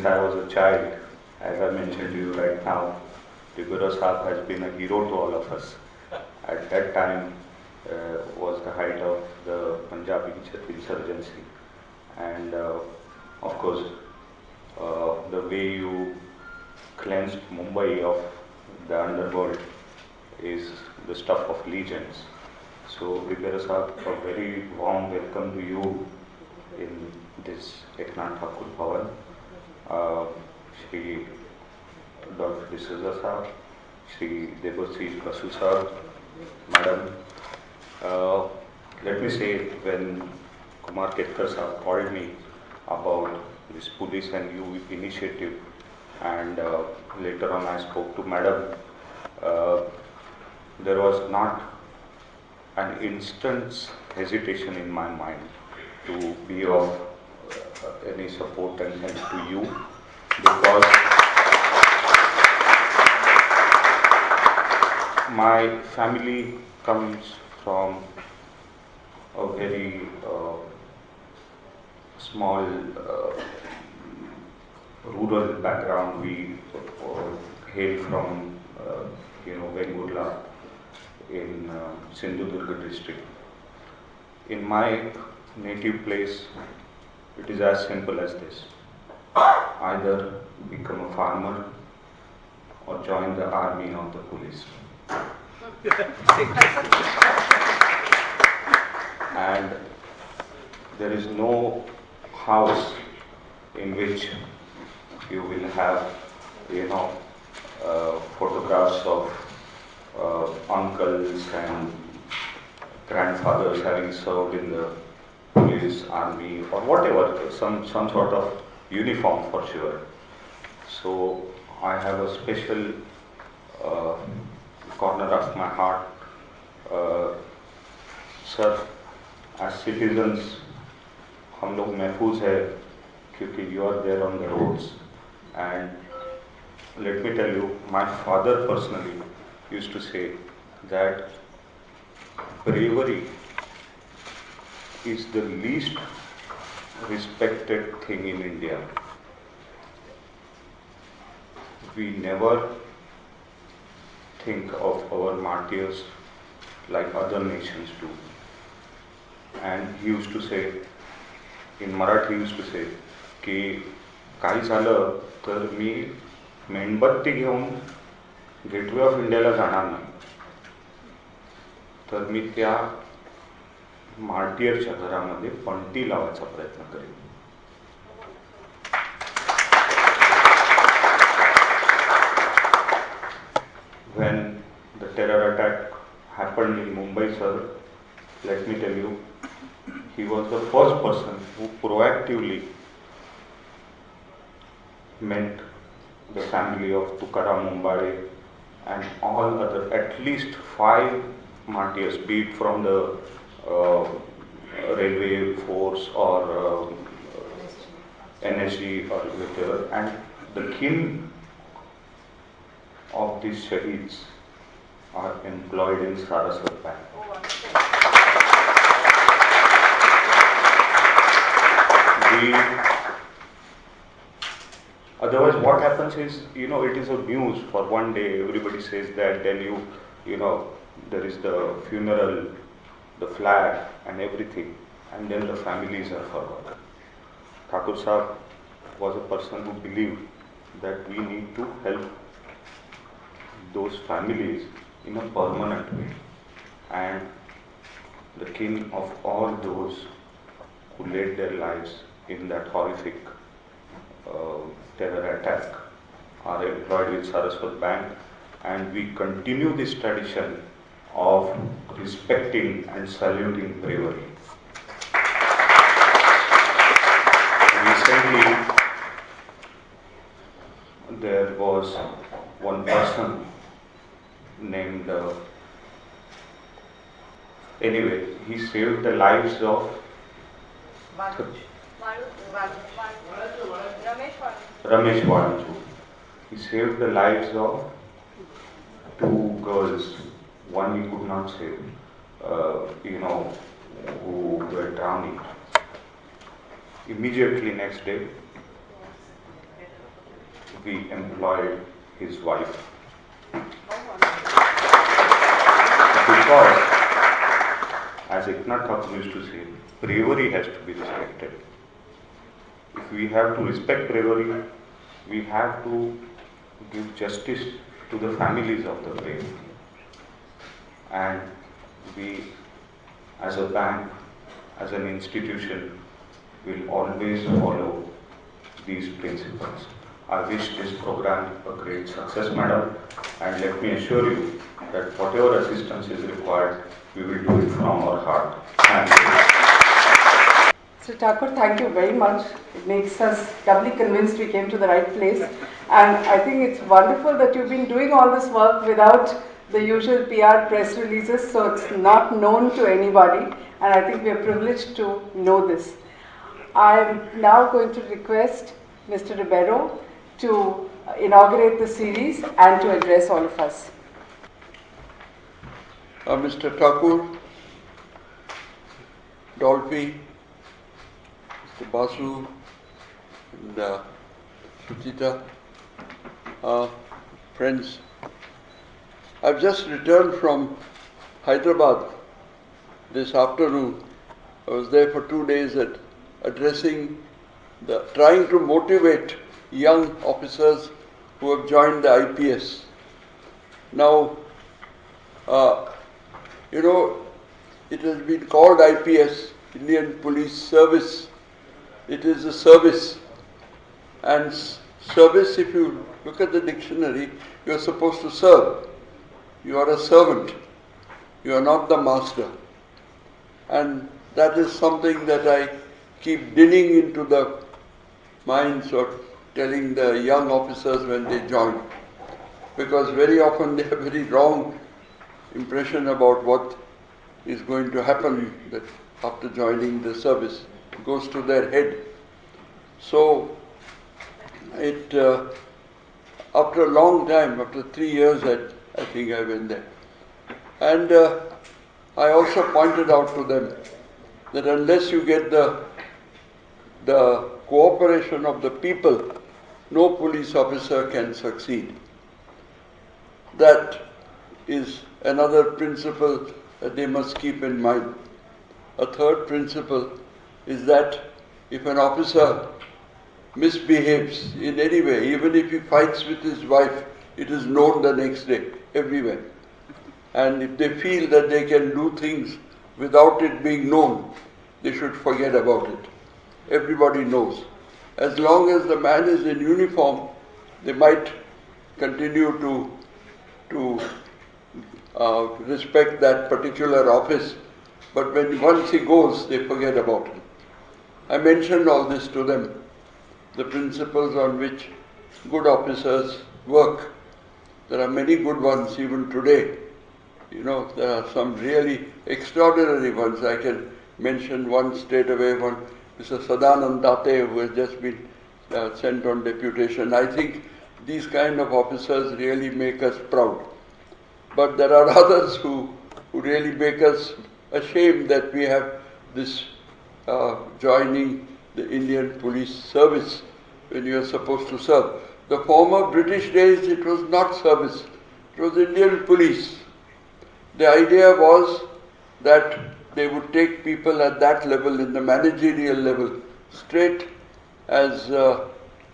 I was a child, as I mentioned to you right now, Tibura Saab has been a hero to all of us. At that time was the height of the Punjabi insurgency, and of course, the way you cleansed Mumbai of the underworld is the stuff of legends. So, Tibura Saab, a very warm welcome to you in this Eknath Thakur Bhavan. Shri Dr. D'Souza Saab, Shri Debashish Basu Saab, Madam. Let me say, when Kumar Ketkar Saab called me about this police and you initiative, and later on I spoke to Madam, there was not an instant's hesitation in my mind to be of any support and help to you, because my family comes from a very small rural background. We hail from Vengurla in Sindhudurga district. In my native place, it is as simple as this: either become a farmer or join the army or the police. And there is no house in which you will have, photographs of uncles and grandfathers having served in the police, army, or whatever, some sort of uniform for sure. So I have a special corner of my heart, sir. As citizens, हम लोग महफूज है क्योंकि you are there on the roads. And let me tell you, my father personally used to say that bravery is the least respected thing in India. We never think of our martyrs like other nations do. And he used to say, in Marathi he used to say, की काही झालं तर मी मेणबत्ती घेऊन gateway of इंडियाला जाणार नाही, तर मी त्या मार्टियरच्या घरामध्ये पणती लावायचा प्रयत्न करेन. When the terror attack happened in Mumbai, sir, let me tell you, he was the first person who proactively met the family of Tukaram Mumbade and all other, at least 5 martyrs, be it from the railway force or NSG or whatever, and the kin of these shaheeds are employed in Saraswat Bank. Otherwise, what happens is, it is a news for one day, everybody says that, then there is the funeral, the flag and everything, and then the families are forgotten. Thakur Sahab was a person who believed that we need to help those families in a permanent way, and the kin of all those who laid their lives in that horrific terror attack are employed with Saraswat Bank, and we continue this tradition of respecting and saluting bravery. Recently, there was one person named, anyway, he saved the lives of Ramesh Valanju. He saved the lives of 2 girls. One he could not save, who were drowning. Immediately next day, we employed his wife. Because, as Eknath Thakur used to say, bravery has to be respected. If we have to respect bravery, we have to give justice to the families of the brave. And we, as a bank, as an institution, will always follow these principles. I wish this program a great success, madam, and let me assure you that whatever assistance is required, we will do it from our heart. Thank you. So Thakur, thank you very much. It makes us doubly convinced we came to the right place. And I think it's wonderful that you've been doing all this work without the usual PR press releases, so it's not known to anybody. And I think we are privileged to know this. I'm now going to request Mr. Ribeiro to inaugurate the series and to address all of us. Mr. Thakur, Dolphy, Mr. Basu, and Suchita, friends, I've just returned from Hyderabad this afternoon. I was there for 2 days trying to motivate young officers who have joined the IPS. Now, it has been called IPS, Indian Police Service. It is a service. And service, if you look at the dictionary, you are supposed to serve. You are a servant. You are not the master. And that is something that I keep drilling into the minds or telling the young officers when they join. Because very often they have very wrong impression about what is going to happen that after joining the service. It goes to their head. So, after a long time, after 3 years, I think I went there. And I also pointed out to them that unless you get the cooperation of the people, no police officer can succeed. That is another principle that they must keep in mind. A third principle is that if an officer misbehaves in any way, even if he fights with his wife, it is known the next day, everywhere. And if they feel that they can do things without it being known, they should forget about it. Everybody knows. As long as the man is in uniform, they might continue to respect that particular office, but once he goes, they forget about him. I mentioned all this to them, the principles on which good officers work. There are many good ones even today. There are some really extraordinary ones. I can mention one straight away, one Mr. Sadanand Date, who has just been sent on deputation. I think these kind of officers really make us proud. But there are others who really make us ashamed that we have this joining the Indian Police Service when you are supposed to serve. The former British days, it was not service. It was Indian Police. The idea was that they would take people at that level, in the managerial level, straight as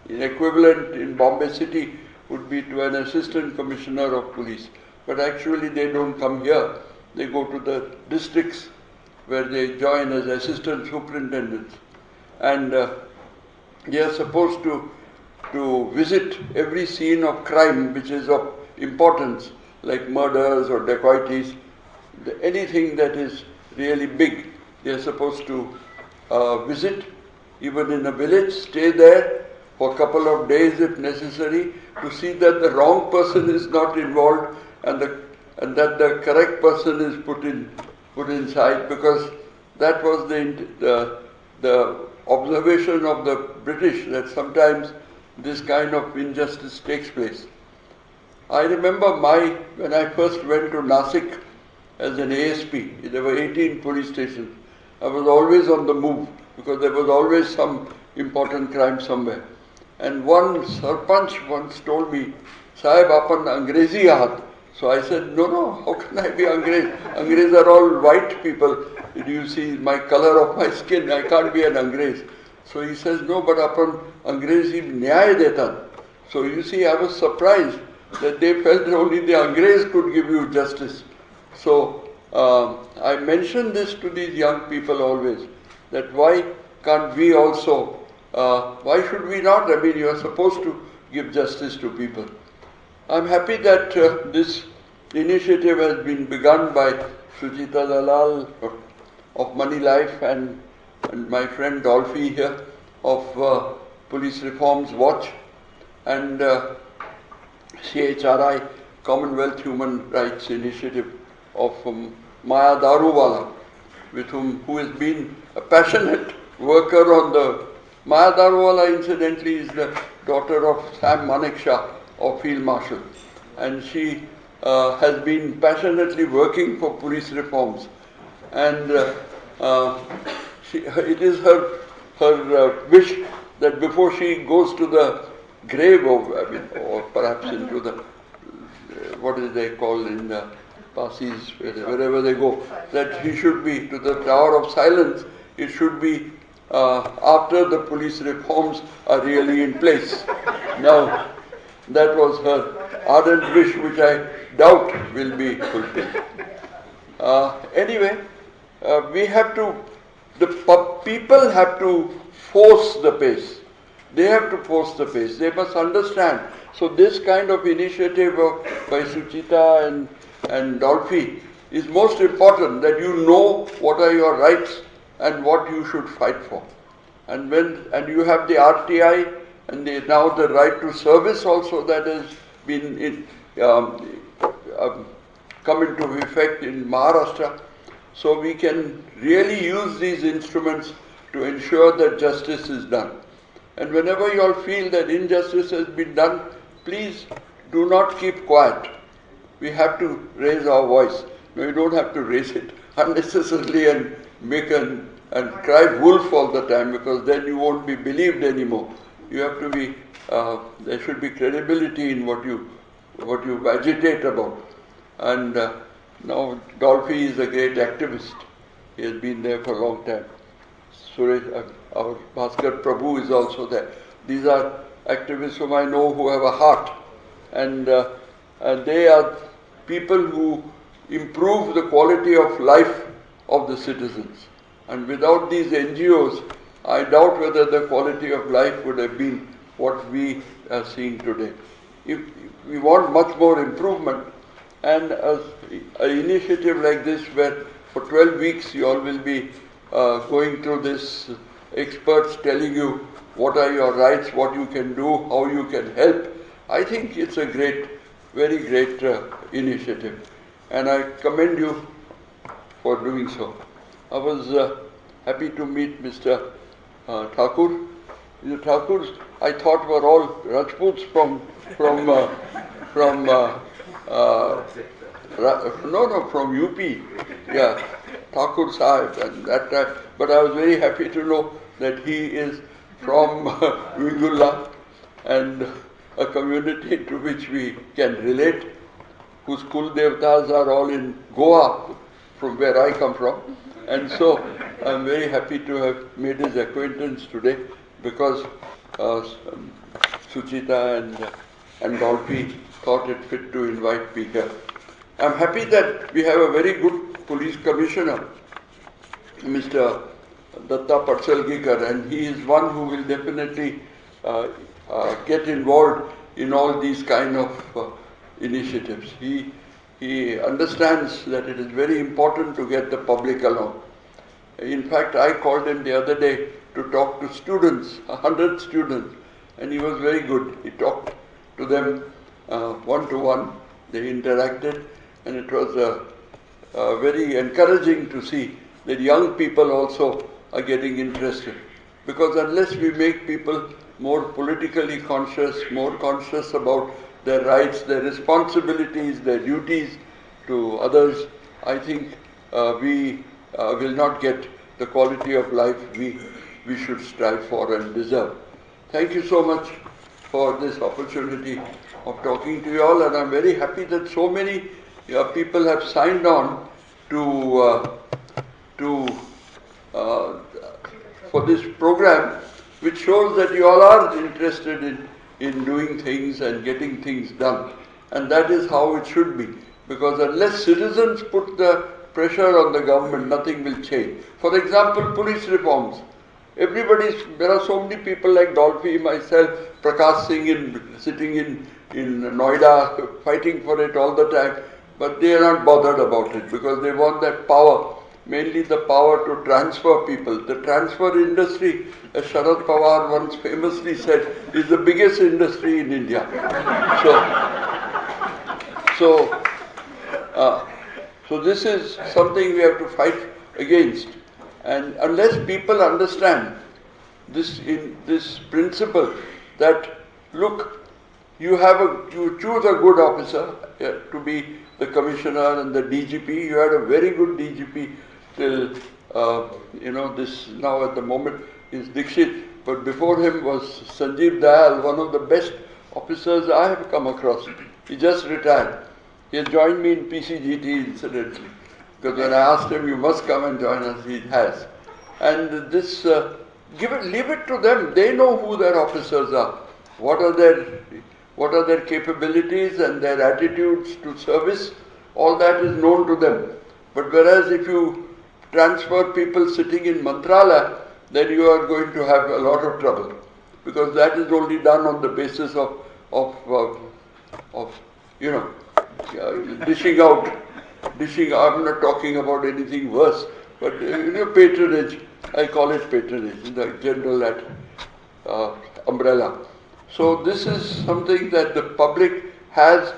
equivalent in Bombay City would be to an assistant commissioner of police. But actually they don't come here. They go to the districts where they join as assistant superintendents. And they are supposed to visit every scene of crime which is of importance, like murders or dacoities, anything that is really big. They are supposed to visit, even in a village, stay there for a couple of days if necessary, to see that the wrong person is not involved and that the correct person is put inside, because that was the observation of the British, that sometimes this kind of injustice takes place. I remember when I first went to Nasik as an ASP, there were 18 police stations. I was always on the move because there was always some important crime somewhere. And one Sarpanch once told me, Sahib, apan Angrezi ahat. So I said, no, how can I be Angrez? Angrez are all white people. Do you see my color of my skin? I can't be an Angrez. So he says, no, but apan Angrezi nyay deta. So you see, I was surprised that they felt that only the Angrez could give you justice. So I mention this to these young people always, that why can't we also, why should we not? I mean, you are supposed to give justice to people. I'm happy that this initiative has been begun by Suchita Dalal of Money Life and my friend Dolphy here of Police Reforms Watch and CHRI, Commonwealth Human Rights Initiative of Maya Daruwala, who has been a passionate worker on the... Maya Daruwala, incidentally, is the daughter of Sam Manekshaw of Field Marshal, and she has been passionately working for police reforms, and it is her wish that before she goes to the grave or perhaps into the what is they call in the Parsis, wherever they go, that he should be to the Tower of Silence. It should be after the police reforms are really in place. Now, that was her ardent wish, which I doubt will be fulfilled. Anyway, we have to, the people have to force the pace. They have to force the pace. They must understand. So this kind of initiative by Suchita and Dolphy is most important, that you know what are your rights and what you should fight for. And you have the RTI and now the right to service also that has been come into effect in Maharashtra. So we can really use these instruments to ensure that justice is done. And whenever you all feel that injustice has been done, please do not keep quiet. We have to raise our voice. No, you don't have to raise it unnecessarily and and cry wolf all the time, because then you won't be believed anymore. You have to be, there should be credibility in what you agitate about. And now Dolphy is a great activist. He has been there for a long time. Suresh, our Bhaskar Prabhu is also there. These are activists whom I know who have a heart. And they are people who improve the quality of life of the citizens. And without these NGOs, I doubt whether the quality of life would have been what we are seeing today. If we want much more improvement, and an initiative like this where for 12 weeks you all will be going through this, experts telling you what are your rights, what you can do, how you can help, I think it's a very great initiative. And I commend you for doing so. I was happy to meet Mr. Thakur. The Thakurs, I thought, were all Rajputs from UP. Yeah, Thakur Sahib and that time. But I was very happy to know that he is from Vingula, and a community to which we can relate, whose Kul Devtas are all in Goa, from where I come from. And so I'm very happy to have made his acquaintance today, because Suchita and Dolphy thought it fit to invite me here. I'm happy that we have a very good police commissioner, Mr. Datta Patsalgikar, and he is one who will definitely get involved in all these kind of initiatives. He understands that it is very important to get the public along. In fact, I called him the other day to talk to students, 100 students, and he was very good. He talked to them one-to-one. They interacted, and it was very encouraging to see that young people also are getting interested. Because unless we make people more politically conscious, more conscious about their rights, their responsibilities, their duties to others, I think we will not get the quality of life we should strive for and deserve. thank you so much for this opportunity of talking to you all, and I'm very happy that so many people have signed on to for this program, which shows that you all are interested in doing things and getting things done. And that is how it should be. Because unless citizens put the pressure on the government, nothing will change. For example, police reforms. There are so many people like Dolphy, myself, Prakash Singh sitting in Noida, fighting for it all the time. But they are not bothered about it because they want that power. Mainly the power to transfer people. The transfer industry, as Sharad Pawar once famously said, is the biggest industry in India. So this is something we have to fight against. And unless people understand this principle that, look, you choose a good officer to be the commissioner and the DGP. You had a very good DGP till, this now at the moment is Dixit, but before him was Sanjeev Dayal, one of the best officers I have come across. He just retired. He had joined me in PCGT incidentally, because when I asked him, you must come and join us, he has. And this, leave it to them. They know who their officers are. What are their capabilities and their attitudes to service. All that is known to them. But whereas if you transfer people sitting in Mantralaya, then you are going to have a lot of trouble, because that is only done on the basis of dishing out. I'm not talking about anything worse, but patronage. I call it patronage, the general umbrella. So this is something that the public has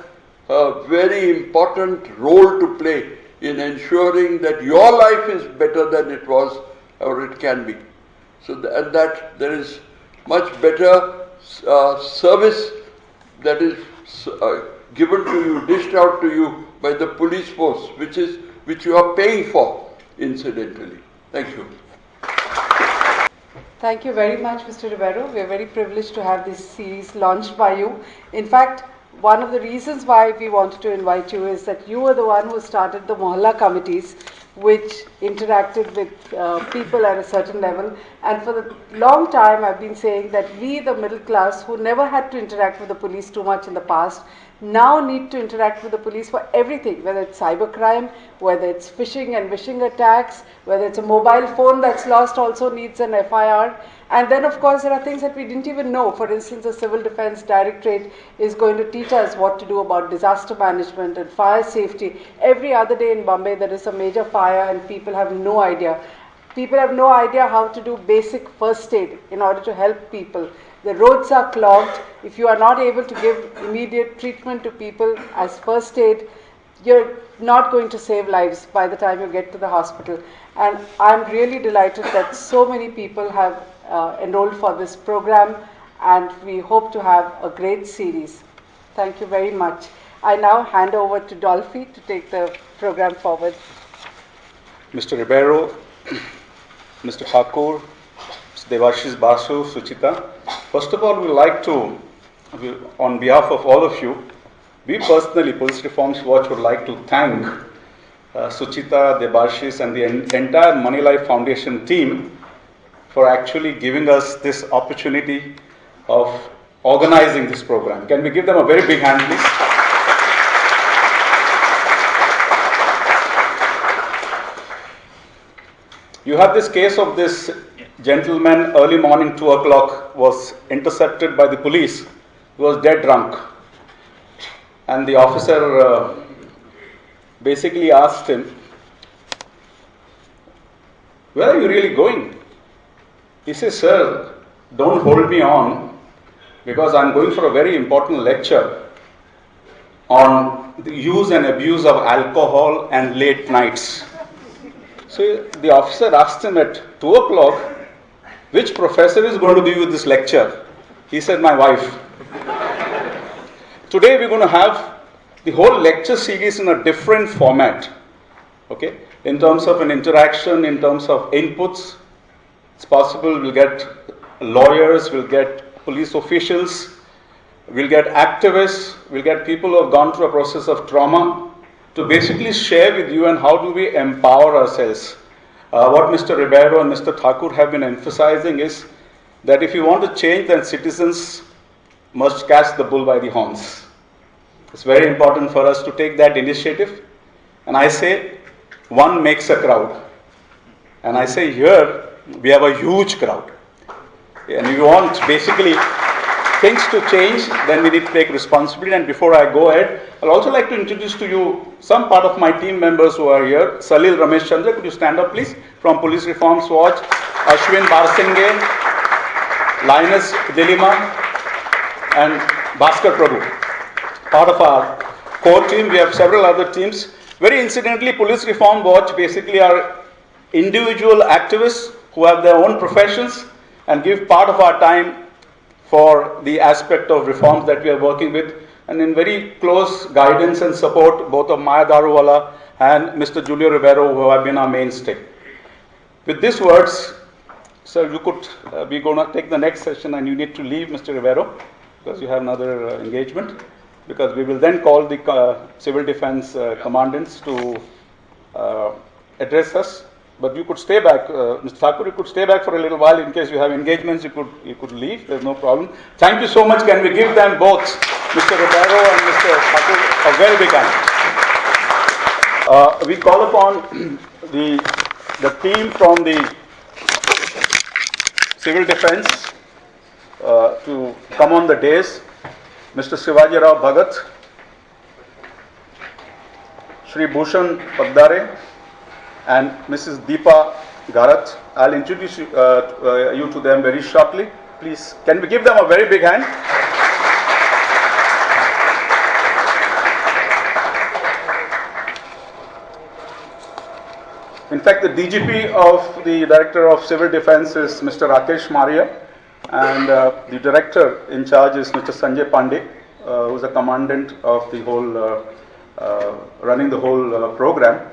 a very important role to play in ensuring that your life is better than it was or it can be. So that there is much better service that is given to you, dished out to you by the police force, which you are paying for, incidentally. Thank you. Thank you very much, Mr. Ribeiro. We are very privileged to have this series launched by you. In fact, one of the reasons why we wanted to invite you is that you were the one who started the Mohalla committees, which interacted with people at a certain level. And for the long time, I've been saying that we, the middle class, who never had to interact with the police too much in the past, now need to interact with the police for everything, whether it's cybercrime, whether it's phishing and vishing attacks, whether it's a mobile phone that's lost also needs an FIR. And then, of course, there are things that we didn't even know. For instance, the Civil Defense Directorate is going to teach us what to do about disaster management and fire safety. Every other day in Bombay, there is a major fire and people have no idea. People have no idea how to do basic first aid in order to help people. The roads are clogged. If you are not able to give immediate treatment to people as first aid, you're not going to save lives by the time you get to the hospital. And I'm really delighted that so many people have enrolled for this program, and we hope to have a great series. Thank you very much. I now hand over to Dolphy to take the program forward. Mr. Ribeiro, Mr. Thakur, Devashish Basu, Suchita. First of all, we would like to, on behalf of all of you, we personally, Police Reforms Watch, would like to thank Suchita, Devashish and the entire Money Life Foundation team for actually giving us this opportunity of organizing this program. Can we give them a very big hand, please? You have this case of this gentleman early morning 2 o'clock was intercepted by the police. He was dead drunk. And the officer basically asked him, "Where are you really going?" He says, "Sir, don't hold me on because I'm going for a very important lecture on the use and abuse of alcohol and late nights." So the officer asked him at 2 o'clock, "Which professor is going to give you this lecture?" He said, "My wife." Today we're going to have the whole lecture series in a different format, okay? In terms of an interaction, in terms of inputs. It's possible we'll get lawyers, we'll get police officials, we'll get activists, we'll get people who have gone through a process of trauma to basically share with you and how do we empower ourselves. What Mr. Ribeiro and Mr. Thakur have been emphasizing is that if you want to change, then citizens must catch the bull by the horns. It's very important for us to take that initiative. And I say, one makes a crowd. And I say here, we have a huge crowd. And if you want basically things to change, then we need to take responsibility. And before I go ahead, I'd also like to introduce to you some part of my team members who are here. Salil Ramesh Chandra, could you stand up please? From Police Reforms Watch. Ashwin Barsinghe, Linus Dilima, and Bhaskar Prabhu. Part of our core team, we have several other teams. Very incidentally, Police Reform Watch basically are individual activists who have their own professions and give part of our time for the aspect of reforms that we are working with, and in very close guidance and support both of Maya Daruwala and Mr. Julio Ribeiro, who have been our mainstay. With these words, sir, you could, we're going to take the next session and you need to leave, Mr. Ribeiro, because you have another engagement, because we will then call the civil defense commandants to address us. But you could stay back, Mr. Thakur, you could stay back for a little while in case you have engagements, you could leave, there's no problem. Thank you so much. Can we give them both, Mr. Ribeiro and Mr. Thakur, a very big hand. We call upon the team from the civil defense to come on the dais. Mr. Shivaji Rao Bhagat, Shri Bhushan Pagdare, and Mrs. Deepa Garat. I'll introduce you to them very shortly. Please, can we give them a very big hand? In fact, the DGP of the Director of Civil Defense is Mr. Rakesh Maria, and the Director in charge is Mr. Sanjay Pandey, who is the Commandant of the whole, running the whole program.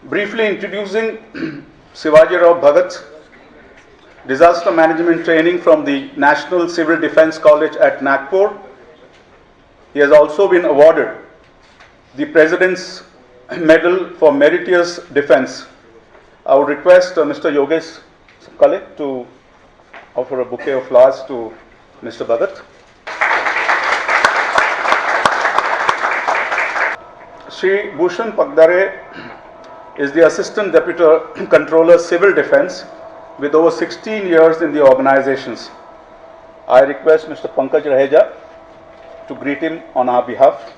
Briefly introducing Shivaji Rao Bhagat, disaster management training from the National Civil Defense College at Nagpur. He has also been awarded the President's Medal for Meritorious Defense. I would request Mr. Yogesh Kale to offer a bouquet of flowers to Mr. Bhagat. Shri Bhushan Pagdare is the Assistant Deputy Controller Civil Defense with over 16 years in the organizations. I request Mr. Pankaj Raheja to greet him on our behalf.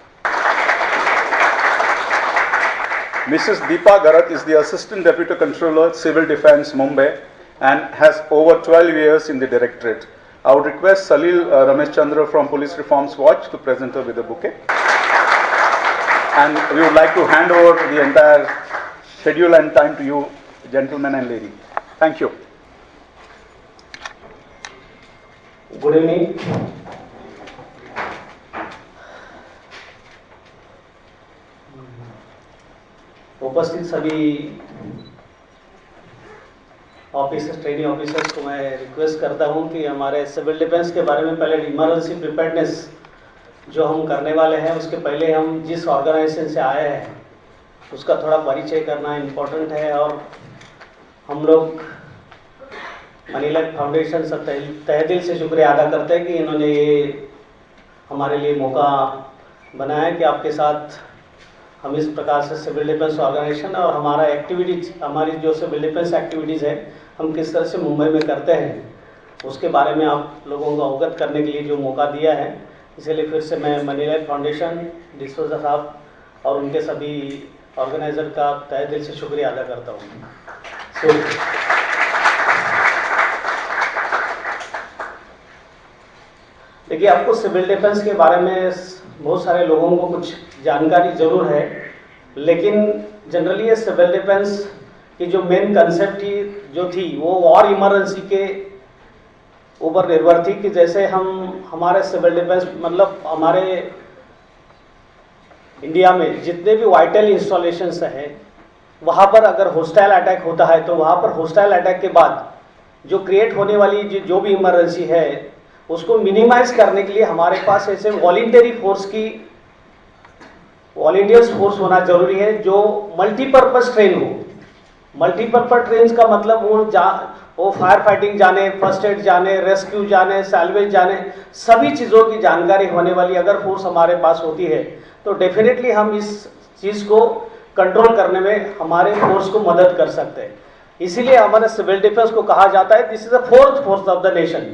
Mrs. Deepa Garat is the Assistant Deputy Controller Civil Defense Mumbai and has over 12 years in the Directorate. I would request Salil Ramesh Chandra from Police Reforms Watch to present her with a bouquet. And we would like to hand over the entire schedule and time to you, gentlemen and ladies. Thank you. Good evening. उपस्थित सभी officers, training officers को मैं request करता हूं कि हमारे civil defence के बारे में पहले इमरजेंसी प्रिपेयर्डनेस जो हम करने वाले हैं उसके पहले हम जिस ऑर्गेनाइजेशन से आए हैं उसका थोड़ा परिचय करना इम्पोर्टेंट है। और हम लोग मनी लाइफ फाउंडेशन से तहे दिल से शुक्रिया अदा करते हैं कि इन्होंने ये हमारे लिए मौका बनाया कि आपके साथ हम इस प्रकार से सिविल डिफेंस ऑर्गेनाइजेशन और हमारा एक्टिविटीज़, हमारी जो सिविल डिफेंस एक्टिविटीज़ है हम किस तरह से मुंबई में करते हैं उसके बारे में आप लोगों को अवगत करने के लिए जो मौका दिया है, इसलिए फिर से मैं मनी लाइफ फाउंडेशन, डिस्पोजा साहब और उनके सभी ऑर्गेनाइज़र का तहे दिल से शुक्रिया अदा करता हूँ। देखिए, आपको सिविल डिफेंस के बारे में बहुत सारे लोगों को कुछ जानकारी ज़रूर है, लेकिन जनरली ये सिविल डिफेंस की जो मेन कंसेप्ट जो थी वो वॉर इमरजेंसी के ऊपर निर्भर थी कि जैसे हमारे सिविल डिफेंस मतलब हमारे इंडिया में जितने भी वाइटल इंस्टॉलेशंस हैं वहाँ पर अगर होस्टाइल अटैक होता है तो वहाँ पर होस्टाइल अटैक के बाद जो क्रिएट होने वाली जो भी इमरजेंसी है उसको मिनिमाइज करने के लिए हमारे पास ऐसे वॉलंटियर्स फोर्स होना जरूरी है जो मल्टीपर्पज ट्रेन हो। मल्टीपर्पज ट्रेन का मतलब वो फायर फाइटिंग जाने, फर्स्ट एड जाने, रेस्क्यू जाने, सैल्वेज जाने, सभी चीज़ों की जानकारी होने वाली अगर फोर्स हमारे पास होती है तो डेफिनेटली हम इस चीज़ को कंट्रोल करने में हमारे फोर्स को मदद कर सकते हैं। इसीलिए हमारे सिविल डिफेंस को कहा जाता है this is the fourth force of the nation.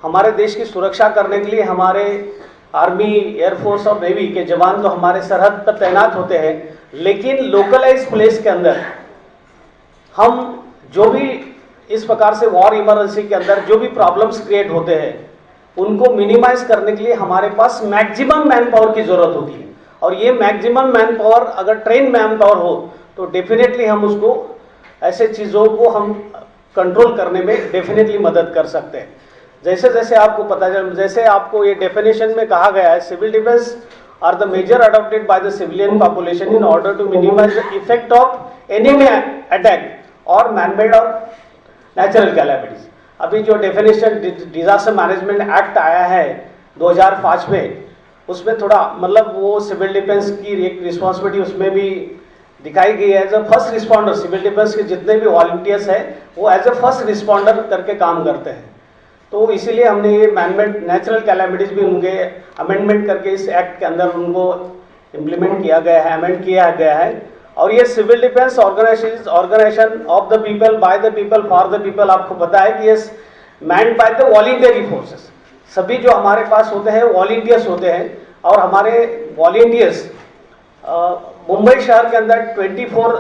हमारे देश की सुरक्षा करने के लिए हमारे आर्मी, एयरफोर्स और नेवी के जवान तो हमारे सरहद पर तैनात होते हैं, लेकिन लोकलाइज प्लेस के अंदर हम जो भी इस प्रकार से वॉर इमरजेंसी के अंदर जो भी प्रॉब्लम्स क्रिएट होते हैं उनको मिनिमाइज करने के लिए हमारे पास मैक्सिमम मैन पावर की जरूरत होती है। और ये मैक्सिमम मैन पावर अगर ट्रेन मैन पावर हो तो डेफिनेटली हम उसको ऐसे चीज़ों को हम कंट्रोल करने में डेफिनेटली मदद कर सकते हैं। जैसे जैसे आपको पता चल, जैसे आपको ये डेफिनेशन में कहा गया है, civil defence are the measure adopted by the civilian population in order to minimise the effect of enemy attack और मैनमेड और नेचुरल कैलामिटीज। अभी जो डेफिनेशन डिजास्टर मैनेजमेंट एक्ट आया है 2005 में, उसमें थोड़ा मतलब वो सिविल डिफेंस की एक रिस्पॉन्सिबिलिटी उसमें भी दिखाई गई है। As a first responder civil defence के जितने भी वॉलंटियर्स हैं वो एज अ फर्स्ट रिस्पॉन्डर करके काम करते हैं। तो इसीलिए हमने ये मैनमेड नेचुरल कैलामिटीज भी उनके अमेंडमेंट करके इस एक्ट के अंदर उनको इम्प्लीमेंट किया गया है, अमेंड किया गया है। और ये civil defence organisation of the people, by the people, for the people, आपको पता है कि ये manned by the voluntary forces. सभी जो हमारे पास होते हैं वॉलंटियर्स होते हैं और हमारे वॉलंटियर्स मुंबई शहर के अंदर 24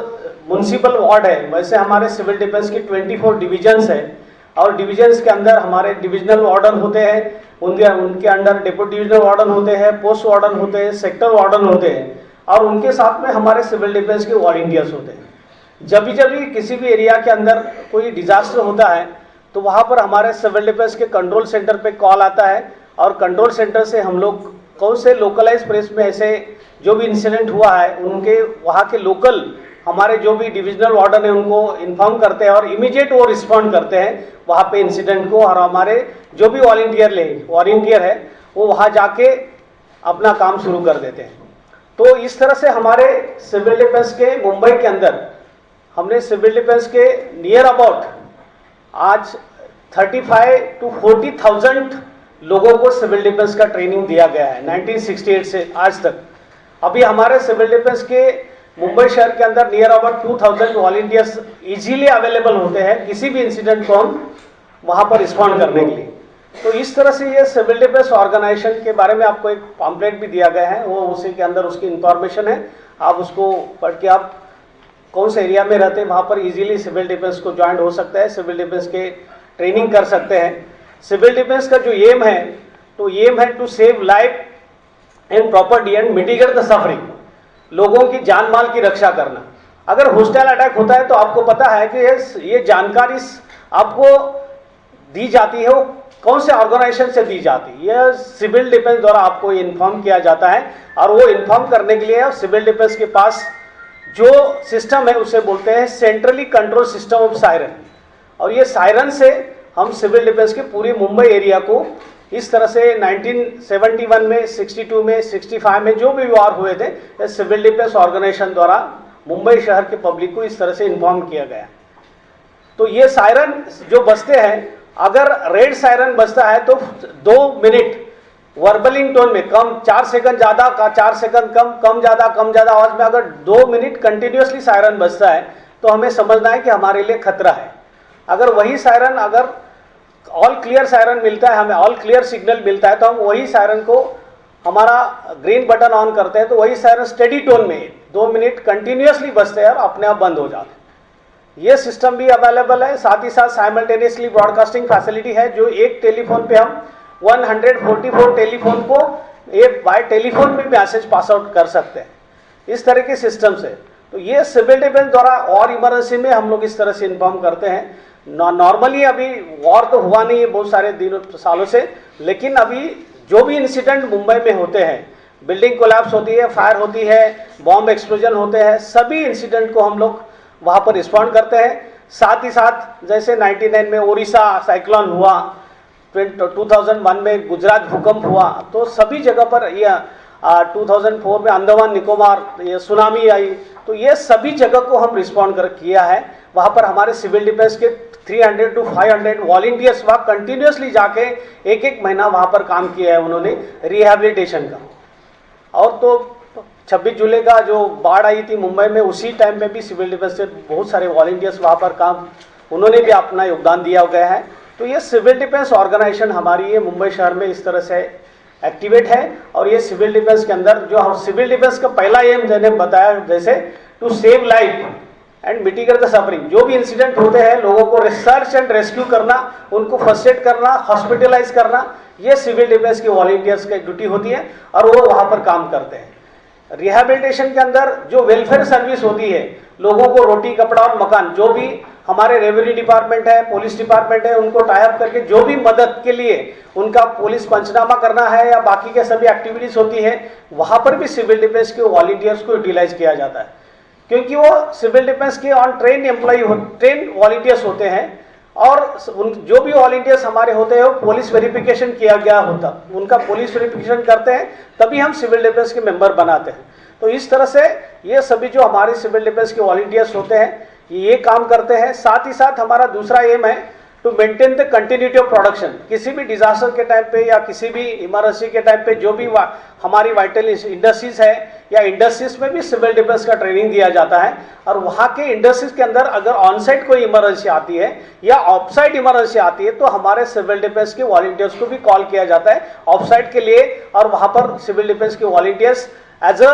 म्युनिसिपल वार्ड है, वैसे हमारे सिविल डिफेंस की 24 डिविजन्स है और डिविजन्स के अंदर हमारे डिविजनल वार्डन होते हैं, उनके अंडर डिप्टी डिविजनल वार्डन होते हैं, पोस्ट वार्डन होते हैं, सेक्टर वार्डन होते हैं और उनके साथ में हमारे सिविल डिफेंस के वॉलंटियर्स होते हैं। जब भी किसी भी एरिया के अंदर कोई डिजास्टर होता है तो वहाँ पर हमारे सिविल डिफेंस के कंट्रोल सेंटर पे कॉल आता है और कंट्रोल सेंटर से हम लोग कौन से लोकलाइज प्लेस में ऐसे जो भी इंसिडेंट हुआ है उनके वहाँ के लोकल हमारे जो भी डिविजनल वार्डन है उनको इन्फॉर्म करते हैं और इमीडिएट वो रिस्पॉन्ड करते हैं वहाँ पे इंसिडेंट को। और हमारे जो भी वॉलंटियर है वो वहाँ जाके अपना काम शुरू कर देते हैं। तो इस तरह से हमारे सिविल डिफेंस के मुंबई के अंदर हमने सिविल डिफेंस के नियर अबाउट आज 35 to 40,000 लोगों को सिविल डिफेंस का ट्रेनिंग दिया गया है 1968 से आज तक। अभी हमारे सिविल डिफेंस के मुंबई शहर के अंदर near about 2000 volunteers easily available होते हैं किसी भी इंसिडेंट को हम वहाँ पर रिस्पॉन्ड करने के लिए। तो इस तरह से ये सिविल डिफेंस ऑर्गेनाइजेशन के बारे में आपको एक पम्पलेट भी दिया गया है, वो उसी के अंदर उसकी इंफॉर्मेशन है, आप उसको पढ़ के आप कौन से एरिया में रहते हैं वहाँ पर इजीली सिविल डिफेंस को ज्वाइन हो सकता है, सिविल डिफेंस के ट्रेनिंग कर सकते हैं। सिविल डिफेंस का जो एम है तो एम है to save life and property and mitigate the suffering, लोगों की जान माल की रक्षा करना। अगर होस्टाइल अटैक होता है तो आपको पता है कि ये जानकारी आपको दी जाती है, वो कौन से ऑर्गेनाइजेशन से दी जाती है, यह सिविल डिफेंस द्वारा आपको इन्फॉर्म किया जाता है। और वो इन्फॉर्म करने के लिए सिविल डिफेंस के पास जो सिस्टम है उसे बोलते हैं centrally control system of siren. और ये सायरन से हम सिविल डिफेंस के पूरे मुंबई एरिया को इस तरह से 1971 में, 62 में, 65 में जो भी वार हुए थे सिविल डिफेंस ऑर्गेनाइजेशन द्वारा मुंबई शहर के पब्लिक को इस तरह से इन्फॉर्म किया गया। तो ये सायरन जो बजते हैं, अगर रेड सायरन बजता है तो 2 मिनट वर्बलिंग टोन में कम, 4 सेकंड ज़्यादा का 4 सेकंड कम, कम ज़्यादा आवाज़ में अगर 2 मिनट कंटिन्यूसली सायरन बजता है तो हमें समझना है कि हमारे लिए खतरा है। अगर वही सायरन, अगर ऑल क्लियर सायरन मिलता है, हमें ऑल क्लियर सिग्नल मिलता है तो हम वही सायरन को हमारा ग्रीन बटन ऑन करते हैं तो वही सायरन स्टेडी टोन में 2 मिनट कंटिन्यूसली बजते हैं और अपने आप बंद हो जाते हैं। ये सिस्टम भी अवेलेबल है। साथ ही साथ साइमल्टेनियसली ब्रॉडकास्टिंग फैसिलिटी है, जो एक टेलीफोन पे हम 144 टेलीफोन को एक बाय टेलीफोन में मैसेज पास आउट कर सकते हैं। इस तरह के सिस्टम से तो ये सिविल डिफेंस द्वारा और इमरजेंसी में हम लोग इस तरह से इन्फॉर्म करते हैं। नॉर्मली अभी वॉर तो हुआ नहीं है बहुत सारे दिनों सालों से, लेकिन अभी जो भी इंसिडेंट मुंबई में होते हैं, बिल्डिंग कोलैप्स होती है, फायर होती है, बॉम्ब एक्सप्लोजन होते हैं, सभी इंसिडेंट को हम लोग वहाँ पर रिस्पॉन्ड करते हैं। साथ ही साथ जैसे 99 में ओडिशा साइक्लोन हुआ, 2001 में गुजरात भूकंप हुआ, तो सभी जगह पर यह 2004 में अंडमान निकोबार ये सुनामी आई, तो ये सभी जगह को हम रिस्पॉन्ड किया है। वहाँ पर हमारे सिविल डिफेंस के 300 to 500 वॉलंटियर्स वहाँ कंटिन्यूसली जाके एक महीना वहाँ पर काम किया है उन्होंने रिहैबिलिटेशन का। और तो 26 जुलाई का जो बाढ़ आई थी मुंबई में, उसी टाइम में भी सिविल डिफेंस से बहुत सारे वॉलंटियर्स वहाँ पर काम उन्होंने भी अपना योगदान दिया गया है। तो ये सिविल डिफेंस ऑर्गेनाइजेशन हमारी ये मुंबई शहर में इस तरह से एक्टिवेट है। और ये सिविल डिफेंस के अंदर जो हम सिविल डिफेंस का पहला एम मैंने बताया जैसे to save life and mitigate the suffering. जो भी इंसिडेंट होते हैं लोगों को रिसर्च एंड रेस्क्यू करना, उनको फर्स्ट एड करना, हॉस्पिटलाइज करना, ये सिविल डिफेंस के वॉलंटियर्स की ड्यूटी होती है और वो वहाँ पर काम करते हैं। रिहैबिलिटेशन के अंदर जो वेलफेयर सर्विस होती है, लोगों को रोटी कपड़ा और मकान, जो भी हमारे रेवेन्यू डिपार्टमेंट है, पुलिस डिपार्टमेंट है, उनको टाई अप करके जो भी मदद के लिए उनका पुलिस पंचनामा करना है या बाकी के सभी एक्टिविटीज होती है, वहाँ पर भी सिविल डिफेंस के वॉलंटियर्स को यूटिलाइज किया जाता है। क्योंकि वो सिविल डिफेंस के on train employ train volunteers होते हैं और जो भी वॉलंटियर्स हमारे होते हैं वो पुलिस वेरिफिकेशन किया गया होता, उनका पुलिस वेरिफिकेशन करते हैं तभी हम सिविल डिफेंस के मेंबर बनाते हैं। तो इस तरह से ये सभी जो हमारे सिविल डिफेंस के वॉलंटियर्स होते हैं ये काम करते हैं। साथ ही साथ हमारा दूसरा एम है to maintain the continuity of production. किसी भी डिजास्टर के टाइम पे या किसी भी इमरजेंसी के टाइम पे जो भी हमारी वाइटल इंडस्ट्रीज है या इंडस्ट्रीज में भी सिविल डिफेंस का ट्रेनिंग दिया जाता है। और वहाँ के इंडस्ट्रीज के अंदर अगर ऑन साइड कोई इमरजेंसी आती है या ऑफ साइड इमरजेंसी आती है तो हमारे सिविल डिफेंस के वॉलंटियर्स को भी कॉल किया जाता है ऑफ साइड के लिए, और वहाँ पर सिविल डिफेंस के वॉलंटियर्स एज अ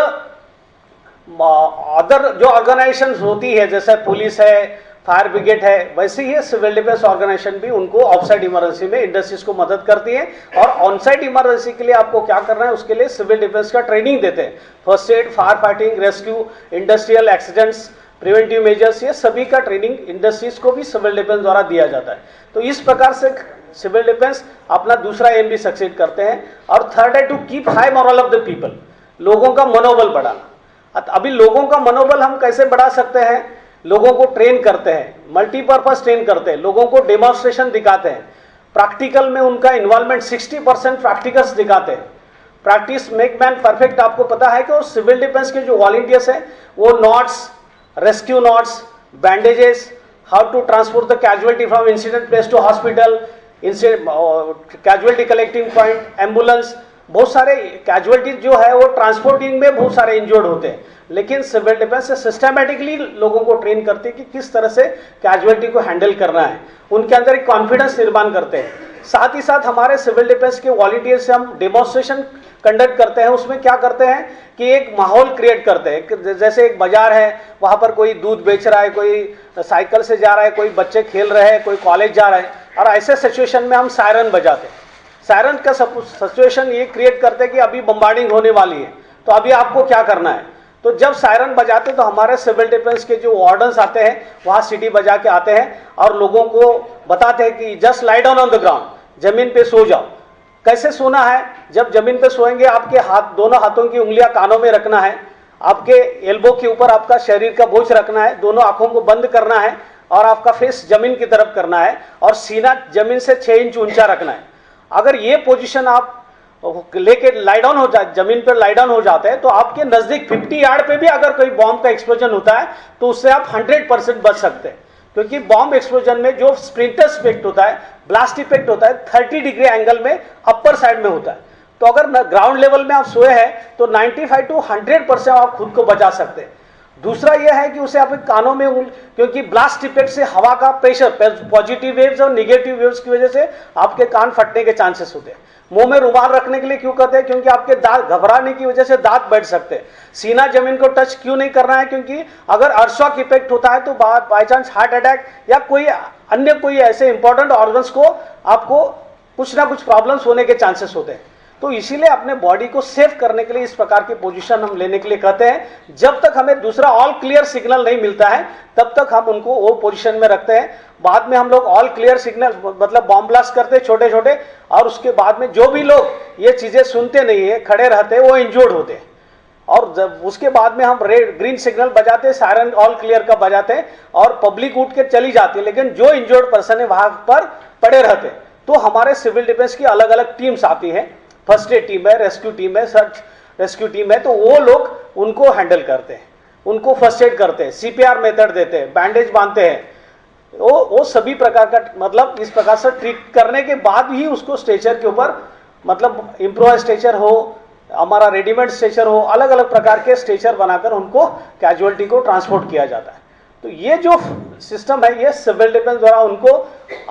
अदर जो ऑर्गेनाइजेशन होती है जैसे पुलिस है, फायर ब्रिगेड है, वैसे ही सिविल डिफेंस ऑर्गेनाइजेशन भी उनको ऑफ साइड इमरजेंसी में इंडस्ट्रीज को मदद करती है। और ऑन साइड इमरजेंसी के लिए आपको क्या करना है उसके लिए सिविल डिफेंस का ट्रेनिंग देते हैं। First aid, fire fighting, rescue, industrial accidents, preventive measures, ये सभी का ट्रेनिंग इंडस्ट्रीज को भी सिविल डिफेंस द्वारा दिया जाता है। तो इस प्रकार से सिविल डिफेंस अपना दूसरा एम भी सक्सीड करते हैं। और थर्ड है to keep high morale of the people, लोगों का मनोबल बढ़ाना। अभी लोगों का मनोबल हम कैसे बढ़ा सकते हैं? लोगों को ट्रेन करते हैं, मल्टीपर्पज ट्रेन करते हैं, लोगों को डेमोन्स्ट्रेशन दिखाते हैं, प्रैक्टिकल में उनका इन्वॉल्वमेंट 60% प्रैक्टिकल्स दिखाते हैं। Practice make man perfect. आपको पता है कि सिविल डिफेंस के जो वॉलंटियर्स हैं वो knots, rescue knots, bandages, how to transport the casualty from incident place to hospital, casualty collecting point, ambulance, बहुत सारे कैजुअलिटी जो है वो ट्रांसपोर्टिंग में बहुत सारे इंजर्ड होते हैं, लेकिन सिविल डिफेंस से सिस्टमैटिकली लोगों को ट्रेन करते हैं कि किस तरह से कैजुअलिटी को हैंडल करना है, उनके अंदर एक कॉन्फिडेंस निर्माण करते हैं। साथ ही साथ हमारे सिविल डिफेंस के वॉलंटियर्स से हम डेमोन्स्ट्रेशन कंडक्ट करते हैं। उसमें क्या करते हैं कि एक माहौल क्रिएट करते हैं। जैसे एक बाजार है, वहाँ पर कोई दूध बेच रहा है, कोई साइकिल से जा रहा है, कोई बच्चे खेल रहे हैं, कोई कॉलेज जा रहा है, और ऐसे सिचुएशन में हम सायरन बजाते हैं। सायरन का सिचुएशन ये क्रिएट करते हैं कि अभी बम्बार्डिंग होने वाली है, तो अभी आपको क्या करना है। तो जब सायरन बजाते तो हमारे सिविल डिफेंस के जो वार्डन्स आते हैं वहाँ सीटी बजा के आते हैं और लोगों को बताते हैं कि just lie down on the ground, जमीन पे सो जाओ। कैसे सोना है? जब जमीन पे सोएंगे आपके हाथ, दोनों हाथों की उंगलियां कानों में रखना है, आपके एल्बो के ऊपर आपका शरीर का बोझ रखना है, दोनों आंखों को बंद करना है और आपका फेस जमीन की तरफ करना है और सीना जमीन से 6 इंच ऊंचा रखना है। अगर ये पोजीशन आप लेके लाई डाउन हो जाए, जमीन पर लाई डाउन हो जाते हैं, तो आपके नजदीक 50 यार्ड पे भी अगर कोई बॉम्ब का एक्सप्लोजन होता है तो उससे आप 100% बच सकते हैं। क्योंकि बॉम्ब एक्सप्लोजन में जो स्प्लिंटर्स इफेक्ट होता है, ब्लास्ट इफेक्ट होता है, 30 डिग्री एंगल में अपर साइड में होता है। तो अगर ग्राउंड लेवल में आप सोए हैं तो 95 to 100% आप खुद को बचा सकते हैं। दूसरा यह है कि उसे आप कानों में, क्योंकि ब्लास्ट इफेक्ट से हवा का प्रेशर, पॉजिटिव वेव्स और निगेटिव वेव्स की वजह से आपके कान फटने के चांसेस होते हैं। मुंह में रुमाल रखने के लिए क्यों करते हैं? क्योंकि आपके दांत घबराने की वजह से दांत बैठ सकते हैं। सीना जमीन को टच क्यों नहीं करना है? क्योंकि अगर अर्शॉक इफेक्ट होता है तो बाय चांस हार्ट अटैक या कोई अन्य कोई ऐसे इंपॉर्टेंट ऑर्गन्स को आपको कुछ ना कुछ प्रॉब्लम्स होने के चांसेस होते हैं। तो इसीलिए अपने बॉडी को सेफ करने के लिए इस प्रकार की पोजीशन हम लेने के लिए कहते हैं। जब तक हमें दूसरा ऑल क्लियर सिग्नल नहीं मिलता है तब तक हम उनको वो पोजीशन में रखते हैं। बाद में हम लोग ऑल क्लियर सिग्नल मतलब बॉम्ब ब्लास्ट करते हैं छोटे छोटे, और उसके बाद में जो भी लोग ये चीजें सुनते नहीं है, खड़े रहते हैं, वो इंजर्ड होते हैं। और जब उसके बाद में हम रेड ग्रीन सिग्नल बजाते हैं, सायरन ऑल क्लियर का बजाते हैं और पब्लिक उठ के चली जाती है, लेकिन जो इंजर्ड पर्सन है वहां पर पड़े रहते हैं। तो हमारे सिविल डिफेंस की अलग अलग टीम्स आती हैं, फर्स्ट एड टीम है, रेस्क्यू टीम है, सर्च रेस्क्यू टीम है, तो वो लोग उनको हैंडल करते हैं, उनको फर्स्ट एड करते हैं, CPR मेथड देते हैं, बैंडेज बांधते हैं, वो सभी प्रकार का, मतलब इस प्रकार से ट्रीट करने के बाद ही उसको स्ट्रेचर के ऊपर, मतलब इम्प्रोवाइज स्ट्रेचर हो, हमारा रेडीमेड स्ट्रेचर हो, अलग अलग प्रकार के स्ट्रेचर बनाकर उनको कैजुअलिटी को ट्रांसपोर्ट किया जाता है। तो ये जो सिस्टम है, ये सिविल डिफेंस द्वारा उनको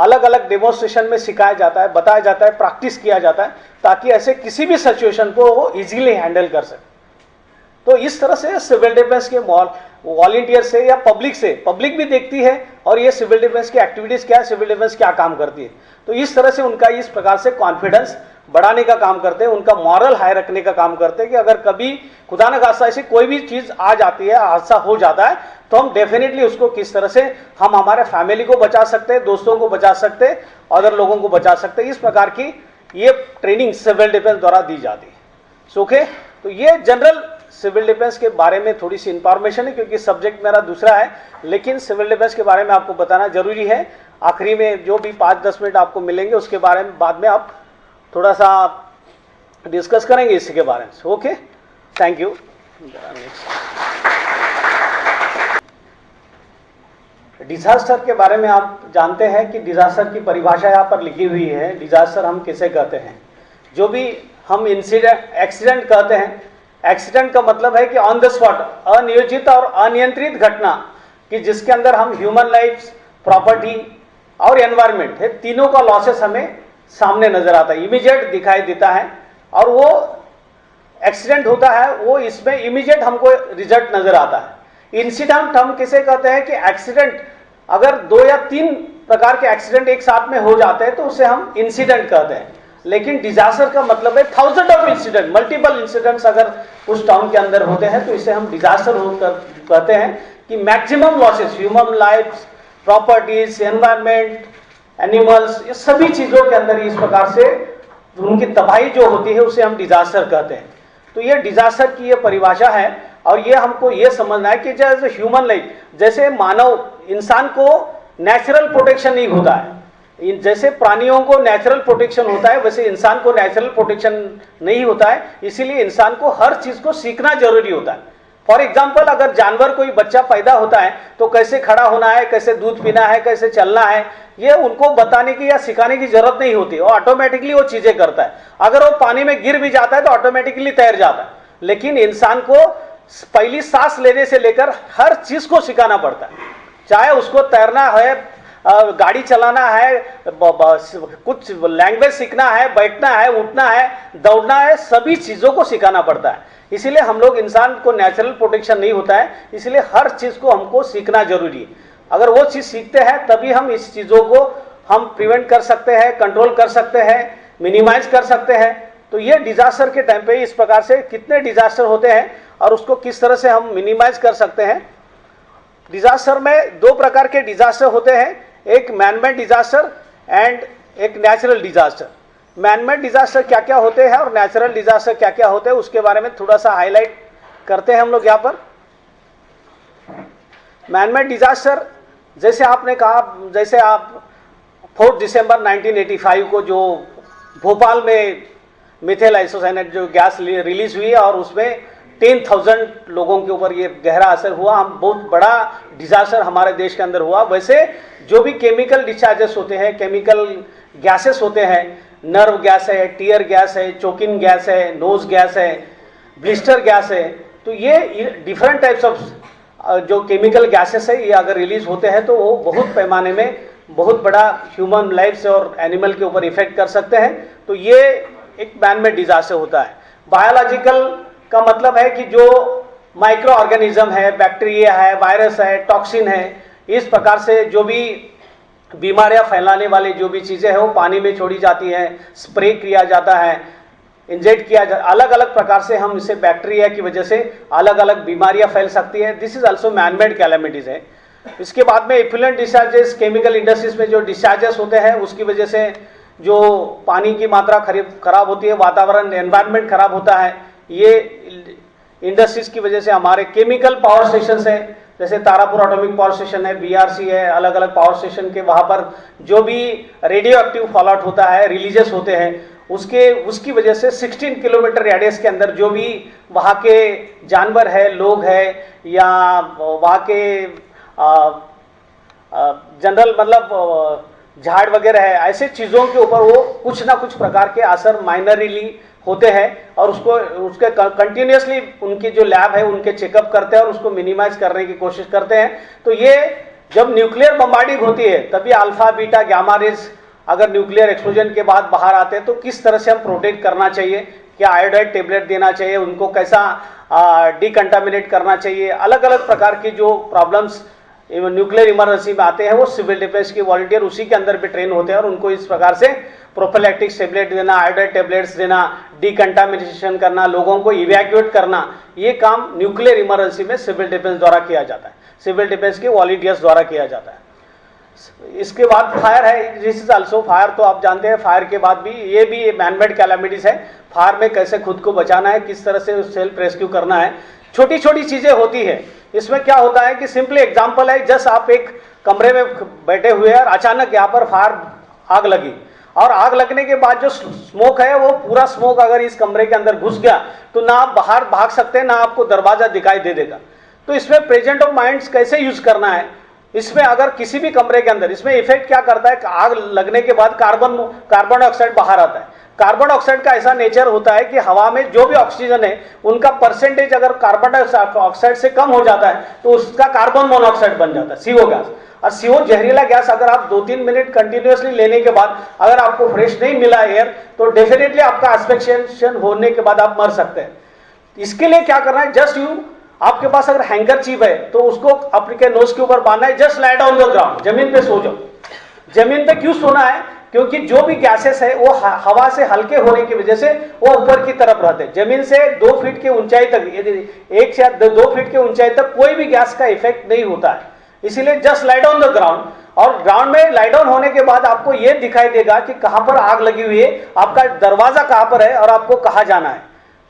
अलग अलग डेमोन्स्ट्रेशन में सिखाया जाता है, बताया जाता है, प्रैक्टिस किया जाता है, ताकि ऐसे किसी भी सिचुएशन को वो इजीली हैंडल कर सके। तो इस तरह से सिविल डिफेंस के वॉलंटियर से या पब्लिक से, पब्लिक भी देखती है और ये सिविल डिफेंस की एक्टिविटीज क्या है, सिविल डिफेंस क्या काम करती है, तो इस तरह से उनका इस प्रकार से कॉन्फिडेंस बढ़ाने का काम करते हैं, उनका मॉरल हाई रखने का काम करते हैं कि अगर कभी खुदा न खास्ता ऐसी कोई भी चीज आ जाती है, हादसा हो जाता है, तो हम डेफिनेटली उसको किस तरह से हम हमारे फैमिली को बचा सकते हैं, दोस्तों को बचा सकते हैं, अदर लोगों को बचा सकते हैं। इस प्रकार की ये ट्रेनिंग सिविल डिफेंस द्वारा दी जाती है। ओके, तो ये जनरल सिविल डिफेंस के बारे में थोड़ी सी इंफॉर्मेशन है, क्योंकि सब्जेक्ट मेरा दूसरा है, लेकिन सिविल डिफेंस के बारे में आपको बताना जरूरी है। आखिरी में जो भी 5-10 मिनट आपको मिलेंगे उसके बारे में बाद में आप थोड़ा सा डिस्कस करेंगे इसके बारे में। Okay, thank you. डिजास्टर के बारे में आप जानते हैं कि डिजास्टर की परिभाषा यहाँ पर लिखी हुई है। डिजास्टर हम किसे कहते हैं? जो भी हम एक्सीडेंट कहते हैं, एक्सीडेंट का मतलब है कि ऑन द स्पॉट, अनियोजित और अनियंत्रित घटना कि जिसके अंदर हम ह्यूमन लाइफ, प्रॉपर्टी और एनवायरनमेंट है, तीनों का लॉसेस हमें सामने नजर आता है, इमीडिएट दिखाई देता है, और वो एक्सीडेंट होता है, वो इसमें इमीडिएट हमको रिजल्ट नजर आता है। इंसिडेंट हम किसे कहते हैं कि एक्सीडेंट अगर 2 या 3 प्रकार के एक्सीडेंट एक साथ में हो जाते हैं तो उसे हम इंसिडेंट कहते हैं। लेकिन डिजास्टर का मतलब है thousand of incident, multiple incidents अगर उस टाउन के अंदर होते हैं तो इसे हम डिजास्टर कहते हैं कि maximum losses, human life, properties, environment, animals, ये सभी चीजों के अंदर इस प्रकार से उनकी तबाही जो होती है उसे हम डिजास्टर कहते हैं। तो ये डिजास्टर की ये परिभाषा है, और ये हमको ये समझना है कि जैसे ह्यूमन लाइफ, जैसे मानव इंसान को नेचुरल प्रोटेक्शन नहीं होता है, जैसे प्राणियों को नेचुरल प्रोटेक्शन होता है वैसे इंसान को नेचुरल प्रोटेक्शन नहीं होता है, इसीलिए इंसान को हर चीज को सीखना जरूरी होता है। फॉर एग्जाम्पल, अगर जानवर कोई बच्चा पैदा होता है तो कैसे खड़ा होना है, कैसे दूध पीना है, कैसे चलना है, ये उनको बताने की या सिखाने की जरूरत नहीं होती, और ऑटोमेटिकली वो चीजें करता है। अगर वो पानी में गिर भी जाता है तो ऑटोमेटिकली तैर जाता है। लेकिन इंसान को पहली सांस लेने से लेकर हर चीज को सिखाना पड़ता है, चाहे उसको तैरना है, गाड़ी चलाना है, कुछ लैंग्वेज सीखना है, बैठना है, उठना है, दौड़ना है, सभी चीजों को सिखाना पड़ता है। इसीलिए हम लोग, इंसान को नेचुरल प्रोटेक्शन नहीं होता है, इसलिए हर चीज को हमको सीखना जरूरी है। अगर वो चीज सीखते हैं तभी हम इस चीजों को हम प्रिवेंट कर सकते हैं, कंट्रोल कर सकते हैं, मिनिमाइज कर सकते हैं। तो ये डिजास्टर के टाइम पे इस प्रकार से कितने डिजास्टर होते हैं और उसको किस तरह से हम मिनिमाइज कर सकते हैं। डिजास्टर में 2 प्रकार के डिजास्टर होते हैं, एक मैनमेड डिजास्टर एंड एक नेचुरल डिजास्टर। मैनमेड डिजास्टर क्या क्या होते हैं और नेचुरल डिजास्टर क्या क्या होते हैं उसके बारे में थोड़ा सा हाईलाइट करते हैं हम लोग यहाँ पर। मैनमेड डिजास्टर, जैसे आपने कहा, जैसे आप 4 दिसंबर 1985 को जो भोपाल में मिथेल आइसोसाइनेट जो गैस रिलीज हुई है और उसमें 10,000 लोगों के ऊपर ये गहरा असर हुआ, हम बहुत बड़ा डिजास्टर हमारे देश के अंदर हुआ। वैसे जो भी केमिकल डिस्चार्जेस होते हैं, केमिकल गैसेस होते हैं, नर्व गैस है, टीयर गैस है, चोकिन गैस है, नोज गैस है, ब्लिस्टर गैस है, तो ये डिफरेंट टाइप्स ऑफ जो केमिकल गैसेस है, ये अगर रिलीज होते हैं तो वो बहुत पैमाने में बहुत बड़ा ह्यूमन लाइफ से और एनिमल के ऊपर इफेक्ट कर सकते हैं। तो ये एक मैनमेड डिजास्टर होता है। बायोलॉजिकल का मतलब है कि जो माइक्रो ऑर्गेनिज्म है, बैक्टीरिया है, वायरस है, टॉक्सिन है, इस प्रकार से जो भी बीमारियां फैलाने वाली जो भी चीजें हैं वो पानी में छोड़ी जाती हैं, स्प्रे किया जाता है, इंजेक्ट किया जाता है, अलग अलग प्रकार से हम इसे बैक्टीरिया की वजह से अलग अलग बीमारियां फैल सकती है। This is also manmade calamities है। इसके बाद में इफ्लुएंट डिस्चार्जेस, केमिकल इंडस्ट्रीज में जो डिस्चार्जेस होते हैं उसकी वजह से जो पानी की मात्रा खराब होती है, वातावरण, एनवायरनमेंट खराब होता है, इंडस्ट्रीज की वजह से हमारे केमिकल पावर स्टेशन है, जैसे तारापुर एटॉमिक पावर स्टेशन है, बीआरसी है, अलग अलग पावर स्टेशन के वहाँ पर जो भी रेडियो एक्टिव फॉलआउट होता है, रिलीजेस होते हैं, उसकी वजह से 16 किलोमीटर रेडियस के अंदर जो भी वहाँ के जानवर है, लोग है, या वहाँ के जनरल मतलब झाड़ वगैरह है, ऐसे चीज़ों के ऊपर वो कुछ ना कुछ प्रकार के असर माइनरली होते हैं, और उसके कंटिन्यूसली उनकी जो लैब है उनके चेकअप करते हैं और उसको मिनिमाइज करने की कोशिश करते हैं। तो ये जब न्यूक्लियर बम्बार्डिंग होती है तभी अल्फा बीटा गामा रेज अगर न्यूक्लियर एक्सप्लोजन के बाद बाहर आते हैं तो किस तरह से हम प्रोटेक्ट करना चाहिए, क्या आयोडाइड टेबलेट देना चाहिए, उनको कैसा डिकंटामिनेट करना चाहिए, अलग अलग प्रकार की जो प्रॉब्लम्स न्यूक्लियर इमरजेंसी में आते हैं वो सिविल डिफेंस के वॉलंटियर उसी के अंदर भी ट्रेन होते हैं और उनको इस प्रकार से प्रोफिलैक्टिक टेबलेट देना, आयोडाइड टेबलेट्स देना, डिकंटामिनेशन करना, लोगों को इवैक्यूएट करना, ये काम न्यूक्लियर इमरजेंसी में सिविल डिफेंस द्वारा किया जाता है, सिविल डिफेंस के वॉलंटियर्स द्वारा किया जाता है। इसके बाद फायर है, दिस इज आल्सो फायर, तो आप जानते हैं फायर के बाद भी ये भी मैनमेड कैलामिटीज है, फायर में कैसे खुद को बचाना है, किस तरह से सेल्फ रेस्क्यू करना है, छोटी छोटी चीजें होती है। इसमें क्या होता है कि सिंपली एग्जांपल है, जस्ट आप एक कमरे में बैठे हुए हैं और अचानक यहाँ पर फायर आग लगी, और आग लगने के बाद जो स्मोक है वो पूरा स्मोक अगर इस कमरे के अंदर घुस गया तो ना आप बाहर भाग सकते हैं, ना आपको दरवाजा दिखाई दे देगा। तो इसमें प्रेजेंट ऑफ माइंड्स कैसे यूज करना है, इसमें अगर किसी भी कमरे के अंदर इसमें इफेक्ट क्या करता है, आग लगने के बाद कार्बन डाइऑक्साइड बाहर आता है। कार्बन डाइऑक्साइड का ऐसा नेचर होता है कि हवा में जो भी ऑक्सीजन है उनका परसेंटेज अगर कार्बन डाइऑक्साइड से कम हो जाता है तो उसका कार्बन मोनोऑक्साइड बन जाता है, CO गैस। और CO जहरीला गैस अगर आप 2-3 मिनट कंटिन्यूअसली लेने के बाद अगर आपको फ्रेश नहीं मिला एयर तो डेफिनेटली आपका एस्फिक्सिएशन होने के बाद आप मर सकते हैं। इसके लिए क्या करना है, जस्ट आपके पास अगर हैंकरचीफ है तो उसको अपने नोज के ऊपर बांधना है, just lie down the ground, जमीन पे सो जाओ। जमीन पे क्यों सोना है, क्योंकि जो भी गैसेस है वो हवा से हल्के होने की वजह से वो ऊपर की तरफ रहते हैं। जमीन से 2 फीट की ऊंचाई तक, यदि 1 से 2 फीट की ऊंचाई तक कोई भी गैस का इफेक्ट नहीं होता है, इसीलिए just lie down the ground. और ग्राउंड में लाई डाउन होने के बाद आपको ये दिखाई देगा कि कहां पर आग लगी हुई है, आपका दरवाजा कहां पर है और आपको कहां जाना है,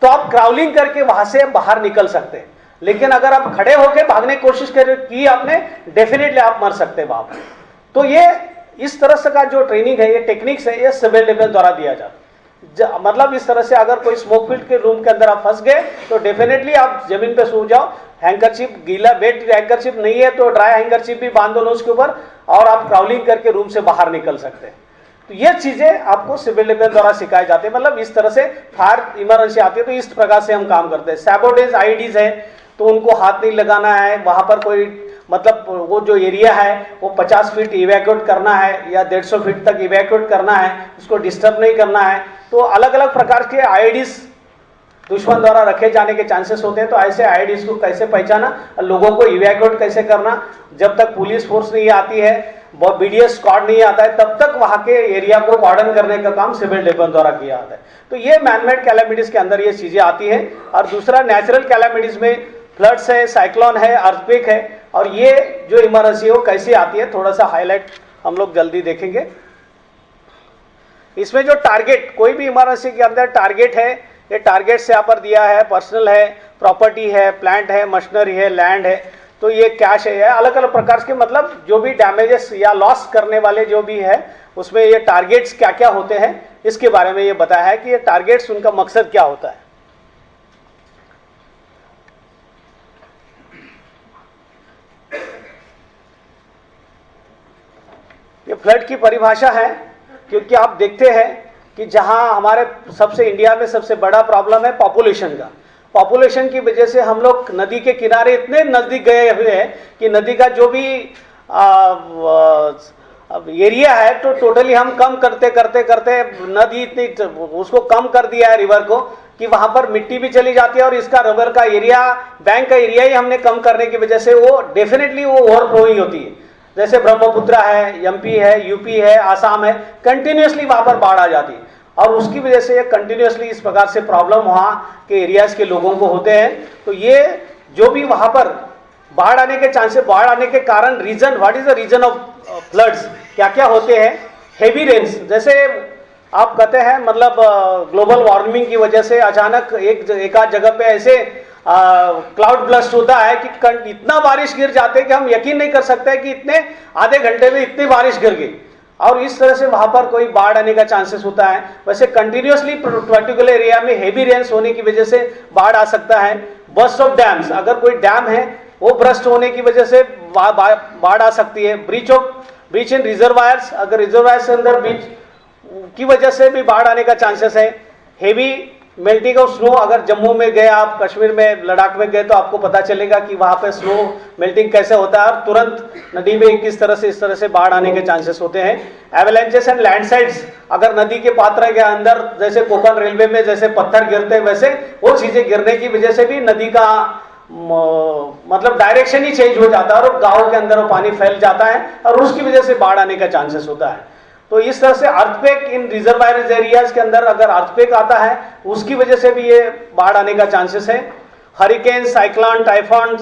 तो आप क्राउलिंग करके वहां से बाहर निकल सकते हैं। लेकिन अगर आप खड़े होकर भागने की कोशिश की आपने, डेफिनेटली आप मर सकते हैं वहां पर। तो ये इस तरह से का जो ट्रेनिंग है, ये टेक्निक्स है, ये सिविल डिफेंस द्वारा दिया जाता है। मतलब इस तरह से अगर कोई स्मोक फील्ड के रूम के अंदर आप फंस गए तो डेफिनेटली आप जमीन पे सो जाओ, हैंकरचीफ गीला वेट हैंकरचीफ नहीं है तो ड्राई हैंकरचीफ भी बांध दो नोज के ऊपर और आप क्राउलिंग करके रूम से बाहर निकल सकते हैं। तो ये चीजें आपको सिविल डिफेंस द्वारा सिखाई जाती है। मतलब इस तरह से फायर इमरजेंसी आती है तो इस प्रकार से हम काम करते हैं। सैबोटेज आईडीज है तो उनको हाथ नहीं लगाना है, वहां पर कोई मतलब वो जो एरिया है वो 50 फीट इवैक्यूएट करना है या 150 फीट तक इवैक्यूएट करना है, उसको डिस्टर्ब नहीं करना है। तो अलग अलग प्रकार के आईडीज दुश्मन द्वारा रखे जाने के चांसेस होते हैं, तो ऐसे आईडीज को कैसे पहचाना, लोगों को इवैक्यूएट कैसे करना, जब तक पुलिस फोर्स नहीं आती है, BDS स्क्वाड नहीं आता है, तब तक वहां के एरिया को वार्डन करने का काम सिविल डिफेंस द्वारा किया जाता है। तो ये मैनमेड कैलामिटीज के अंदर ये चीजें आती है। और दूसरा नेचुरल कैलामिटीज में फ्लड्स है, साइक्लोन है, अर्थक्वेक है, और ये जो इमरजेंसी है वो कैसे आती है थोड़ा सा हाईलाइट हम लोग जल्दी देखेंगे। इसमें जो टारगेट, कोई भी इमरजेंसी के अंदर टारगेट है, ये टारगेट से यहाँ पर दिया है, पर्सनल है, प्रॉपर्टी है, प्लांट है, मशीनरी है, लैंड है, तो ये कैश है, अलग अलग प्रकार के मतलब जो भी डैमेजेस या लॉस करने वाले जो भी है उसमें ये टारगेट्स क्या क्या होते हैं इसके बारे में ये बताया है कि ये टारगेट्स उनका मकसद क्या होता है। ये फ्लड की परिभाषा है, क्योंकि आप देखते हैं कि जहां हमारे सबसे इंडिया में सबसे बड़ा प्रॉब्लम है पॉपुलेशन का। पॉपुलेशन की वजह से हम लोग नदी के किनारे इतने नजदीक गए हुए हैं कि नदी का जो भी एरिया है तो टोटली हम कम करते करते करते नदी इतनी उसको कम कर दिया है रिवर को कि वहां पर मिट्टी भी चली जाती है और इसका रिवर का एरिया, बैंक का एरिया ही हमने कम करने की वजह से वो डेफिनेटली वो ओवरफ्लोइंग होती है। जैसे ब्रह्मपुत्रा है, MP है, UP है, आसाम है, कंटिन्यूसली वहां पर बाढ़ आ जाती है और उसकी वजह से ये कंटिन्यूसली इस प्रकार से प्रॉब्लम वहाँ के एरियाज के लोगों को होते हैं। तो ये जो भी वहाँ पर बाढ़ आने के चांसेस, बाढ़ आने के कारण reason, what is the reason of floods, क्या क्या होते हैं। हेवी रेन्स, जैसे आप कहते हैं मतलब ग्लोबल वार्मिंग की वजह से अचानक एक आध जगह पे ऐसे क्लाउड ब्लस्ट होता है कि इतना बारिश गिर जाते हैं कि हम यकीन नहीं कर सकते कि इतने आधे घंटे में इतनी बारिश गिर गई, और इस तरह से वहां पर कोई बाढ़ आने का चांसेस होता है। वैसे कंटिन्यूअसली पर्टिकुलर एरिया में हेवी रेन्स होने की वजह से बाढ़ आ सकता है। बर्स्ट ऑफ डैम्स, अगर कोई डैम है वो ब्रस्ट होने की वजह से बाढ़ आ सकती है। ब्रीच इन रिजर्वायर्स, अगर रिजर्वायर्स के अंदर ब्रीच की वजह से भी बाढ़ आने का चांसेस है। हेवी मेल्टिंग ऑफ स्नो, अगर जम्मू में गए आप, कश्मीर में, लद्दाख में गए तो आपको पता चलेगा कि वहां पे स्नो मेल्टिंग कैसे होता है और तुरंत नदी में किस तरह से इस तरह से बाढ़ आने के चांसेस होते हैं। एवलांचेस एंड लैंडस्लाइड्स, अगर नदी के पात्र के अंदर जैसे कोंकण रेलवे में जैसे पत्थर गिरते हैं वैसे वो चीजें गिरने की वजह से भी नदी का मतलब डायरेक्शन ही चेंज हो जाता है और गाँव के अंदर वो पानी फैल जाता है और उसकी वजह से बाढ़ आने का चांसेस होता है। तो इस तरह से अर्थक्वेक इन रिजर्वायर एरियाज के अंदर अगर अर्थक्वेक आता है उसकी वजह से भी ये बाढ़ आने का चांसेस है। हरिकेन, साइक्लोन, टाइफॉन,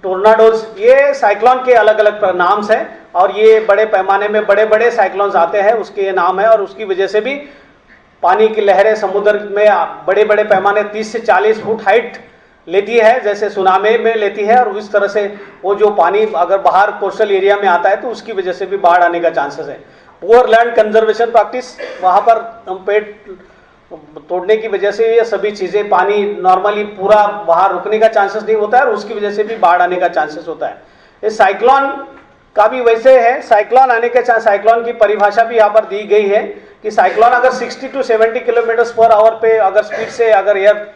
टोर्नाडोज, ये साइक्लोन के अलग अलग नाम्स हैं और ये बड़े पैमाने में बड़े बड़े साइक्लोन्स आते हैं, उसके ये नाम है और उसकी वजह से भी पानी की लहरें समुद्र में बड़े बड़े पैमाने 30 से 40 फुट हाइट लेती है, जैसे सुनामी में लेती है, और इस तरह से वो जो पानी अगर बाहर कोस्टल एरिया में आता है तो उसकी वजह से भी बाढ़ आने का चांसेस है। पुअर लैंड कंजर्वेशन प्रैक्टिस, वहाँ पर हम पेड़ तोड़ने की वजह से ये सभी चीज़ें, पानी नॉर्मली पूरा बाहर रुकने का चांसेस नहीं होता है और उसकी वजह से भी बाढ़ आने का चांसेस होता है। ये साइक्लोन का भी वैसे है, साइक्लोन आने के साइक्लोन की परिभाषा भी यहाँ पर दी गई है कि साइक्लोन अगर 60 to 70 किलोमीटर पर आवर पे अगर स्पीड से अगर एयर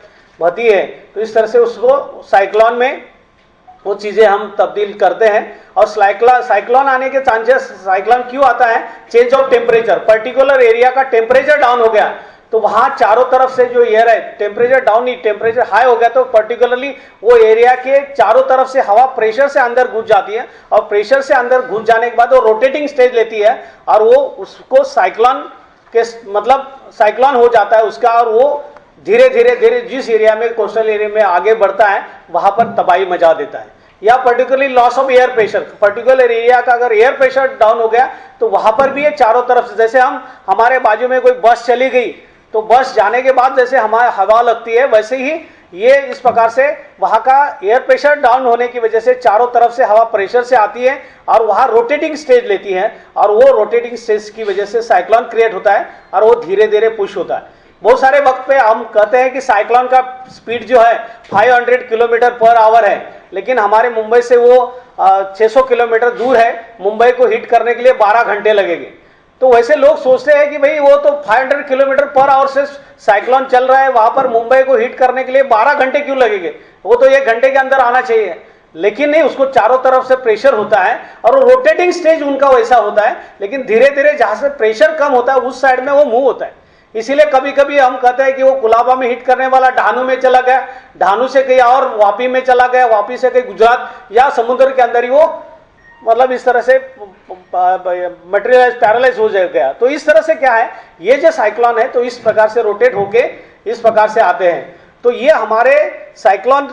बहती है तो इस तरह से उसको साइक्लोन में वो चीज़ें हम तब्दील करते हैं। और साइक्लोन आने के चांसेस, साइक्लोन क्यों आता है? Change of temperature, particular area का टेम्परेचर डाउन हो गया तो वहाँ चारों तरफ से जो एयर है, टेम्परेचर डाउन नहीं, टेम्परेचर हाई हो गया तो पर्टिकुलरली वो एरिया के चारों तरफ से हवा प्रेशर से अंदर घुस जाती है और प्रेशर से अंदर घुस जाने के बाद वो रोटेटिंग स्टेज लेती है और वो उसको साइक्लोन के मतलब साइक्लोन हो जाता है उसका, और वो धीरे धीरे धीरे जिस एरिया में कोस्टल एरिया में आगे बढ़ता है वहां पर तबाही मचा देता है। या particularly loss of air pressure, particular area का अगर एयर प्रेशर डाउन हो गया तो वहां पर भी ये चारों तरफ से, जैसे हमारे बाजू में कोई बस चली गई तो बस जाने के बाद जैसे हमारे हवा लगती है वैसे ही ये इस प्रकार से वहां का एयर प्रेशर डाउन होने की वजह से चारों तरफ से हवा प्रेशर से आती है और वहां रोटेटिंग स्टेज लेती है और वो रोटेटिंग स्टेज की वजह से साइक्लोन क्रिएट होता है और वो धीरे धीरे पुश होता है। बहुत सारे वक्त पे हम कहते हैं कि साइक्लोन का स्पीड जो है 500 किलोमीटर पर आवर है, लेकिन हमारे मुंबई से वो 600 किलोमीटर दूर है, मुंबई को हिट करने के लिए 12 घंटे लगेंगे। तो वैसे लोग सोचते हैं कि भाई वो तो 500 किलोमीटर पर आवर से साइक्लोन चल रहा है, वहां पर मुंबई को हिट करने के लिए 12 घंटे क्यों लगेंगे, वो तो 1 घंटे के अंदर आना चाहिए। लेकिन नहीं, उसको चारों तरफ से प्रेशर होता है और वो रोटेटिंग स्टेज उनका वैसा होता है, लेकिन धीरे धीरे जहां से प्रेशर कम होता है उस साइड में वो मूव होता है। इसीलिए कभी कभी हम कहते हैं कि वो कुलाबा में हिट करने वाला ढानू में चला गया, ढानू से कहीं और वापी में चला गया, वापी से कहीं गुजरात या समुद्र के अंदर ही वो मतलब इस तरह से मटेरियलाइज पैरालाइज हो गया। तो इस तरह से क्या है, ये जो साइक्लोन है तो इस प्रकार से रोटेट होके इस प्रकार से आते हैं। तो ये हमारे साइक्लोन,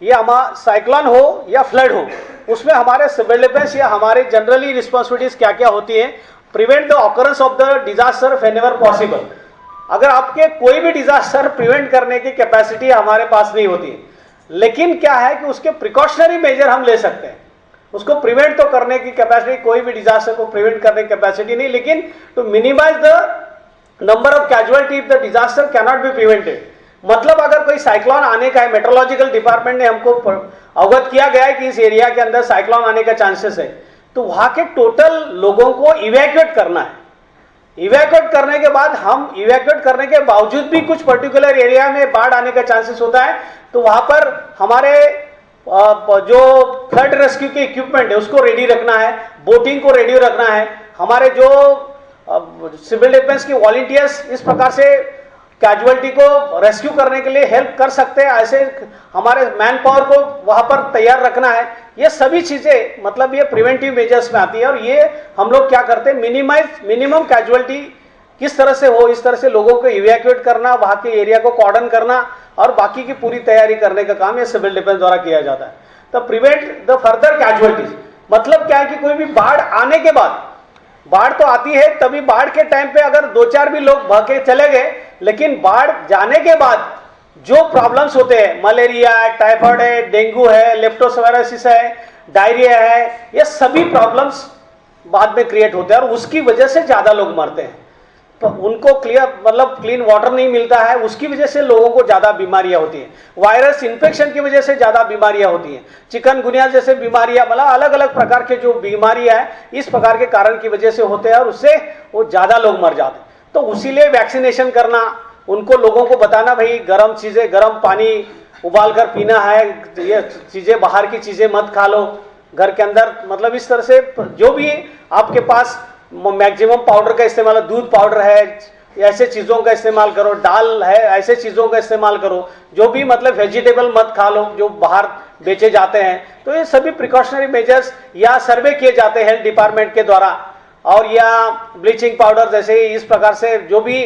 ये हमारा साइक्लोन हो या फ्लड हो, उसमें हमारे सिविल डिफेंस या हमारे जनरली रिस्पॉन्सिबिलिटीज क्या क्या होती है? Prevent the occurrence of the disaster whenever possible. अगर आपके कोई भी डिजास्टर प्रिवेंट करने की कैपेसिटी हमारे पास नहीं होती है, लेकिन क्या है कि उसके प्रिकॉशनरी मेजर हम ले सकते हैं। उसको प्रिवेंट तो करने की कैपेसिटी, कोई भी डिजास्टर को प्रिवेंट करने की कैपेसिटी नहीं, लेकिन to minimise the number of casualty if the disaster can not be prevented. मतलब अगर कोई साइक्लोन आने का है, मेट्रोलॉजिकल डिपार्टमेंट ने हमको अवगत किया गया है कि इस एरिया के अंदर साइक्लोन आने का चांसेस है, तो वहां के टोटल लोगों को इवैक्यूएट करना है। इवैक्यूएट करने के बाद, हम इवैक्यूएट करने के बावजूद भी कुछ पर्टिकुलर एरिया में बाढ़ आने का चांसेस होता है, तो वहां पर हमारे जो फ्लड रेस्क्यू के इक्विपमेंट है उसको रेडी रखना है, बोटिंग को रेडी रखना है, हमारे जो सिविल डिफेंस के वॉलंटियर्स इस प्रकार से कैजुअलिटी को रेस्क्यू करने के लिए हेल्प कर सकते हैं, ऐसे हमारे मैन पावर को वहां पर तैयार रखना है। ये सभी चीजें मतलब ये प्रिवेंटिव मेजर्स में आती है और ये हम लोग क्या करते हैं, मिनिमम कैजुअलिटी किस तरह से हो, इस तरह से लोगों को इवैक्यूएट करना, वहां के एरिया को कॉर्डन करना और बाकी की पूरी तैयारी करने का काम ये सिविल डिफेंस द्वारा किया जाता है। तो प्रिवेंट द फर्दर कैजुअलिटीज मतलब क्या है कि कोई भी बाढ़ आने के बाद, बाढ़ तो आती है तभी, बाढ़ के टाइम पे अगर 2-4 भी लोग बह के चले गए, लेकिन बाढ़ जाने के बाद जो प्रॉब्लम्स होते हैं, मलेरिया है, टाइफाइड है, डेंगू है, लेप्टोस्पायरोसिस है, डायरिया है, ये सभी प्रॉब्लम्स बाद में क्रिएट होते हैं और उसकी वजह से ज्यादा लोग मरते हैं। तो उनको क्लीन वाटर नहीं मिलता है, उसकी वजह से लोगों को ज्यादा बीमारियां होती हैं। वायरस इन्फेक्शन की वजह से ज्यादा बीमारियां होती हैं। चिकनगुनिया जैसे बीमारियां, मतलब अलग अलग प्रकार के जो बीमारियां हैं इस प्रकार के कारण की वजह से होते हैं और उससे वो ज्यादा लोग मर जाते हैं। तो उसीलिए वैक्सीनेशन करना, उनको लोगों को बताना भाई गर्म चीजें, गर्म पानी उबाल कर पीना है, ये चीजें बाहर की चीजें मत खा लो, घर के अंदर मतलब इस तरह से जो भी आपके पास मैक्सिमम पाउडर का इस्तेमाल, दूध पाउडर है, ऐसे चीजों का इस्तेमाल करो, दाल है, ऐसे चीजों का इस्तेमाल करो, जो भी मतलब वेजिटेबल मत खा लो जो बाहर बेचे जाते हैं। तो ये सभी प्रिकॉशनरी मेजर्स या सर्वे किए जाते हैं हेल्थ डिपार्टमेंट के द्वारा, और या ब्लीचिंग पाउडर जैसे इस प्रकार से जो भी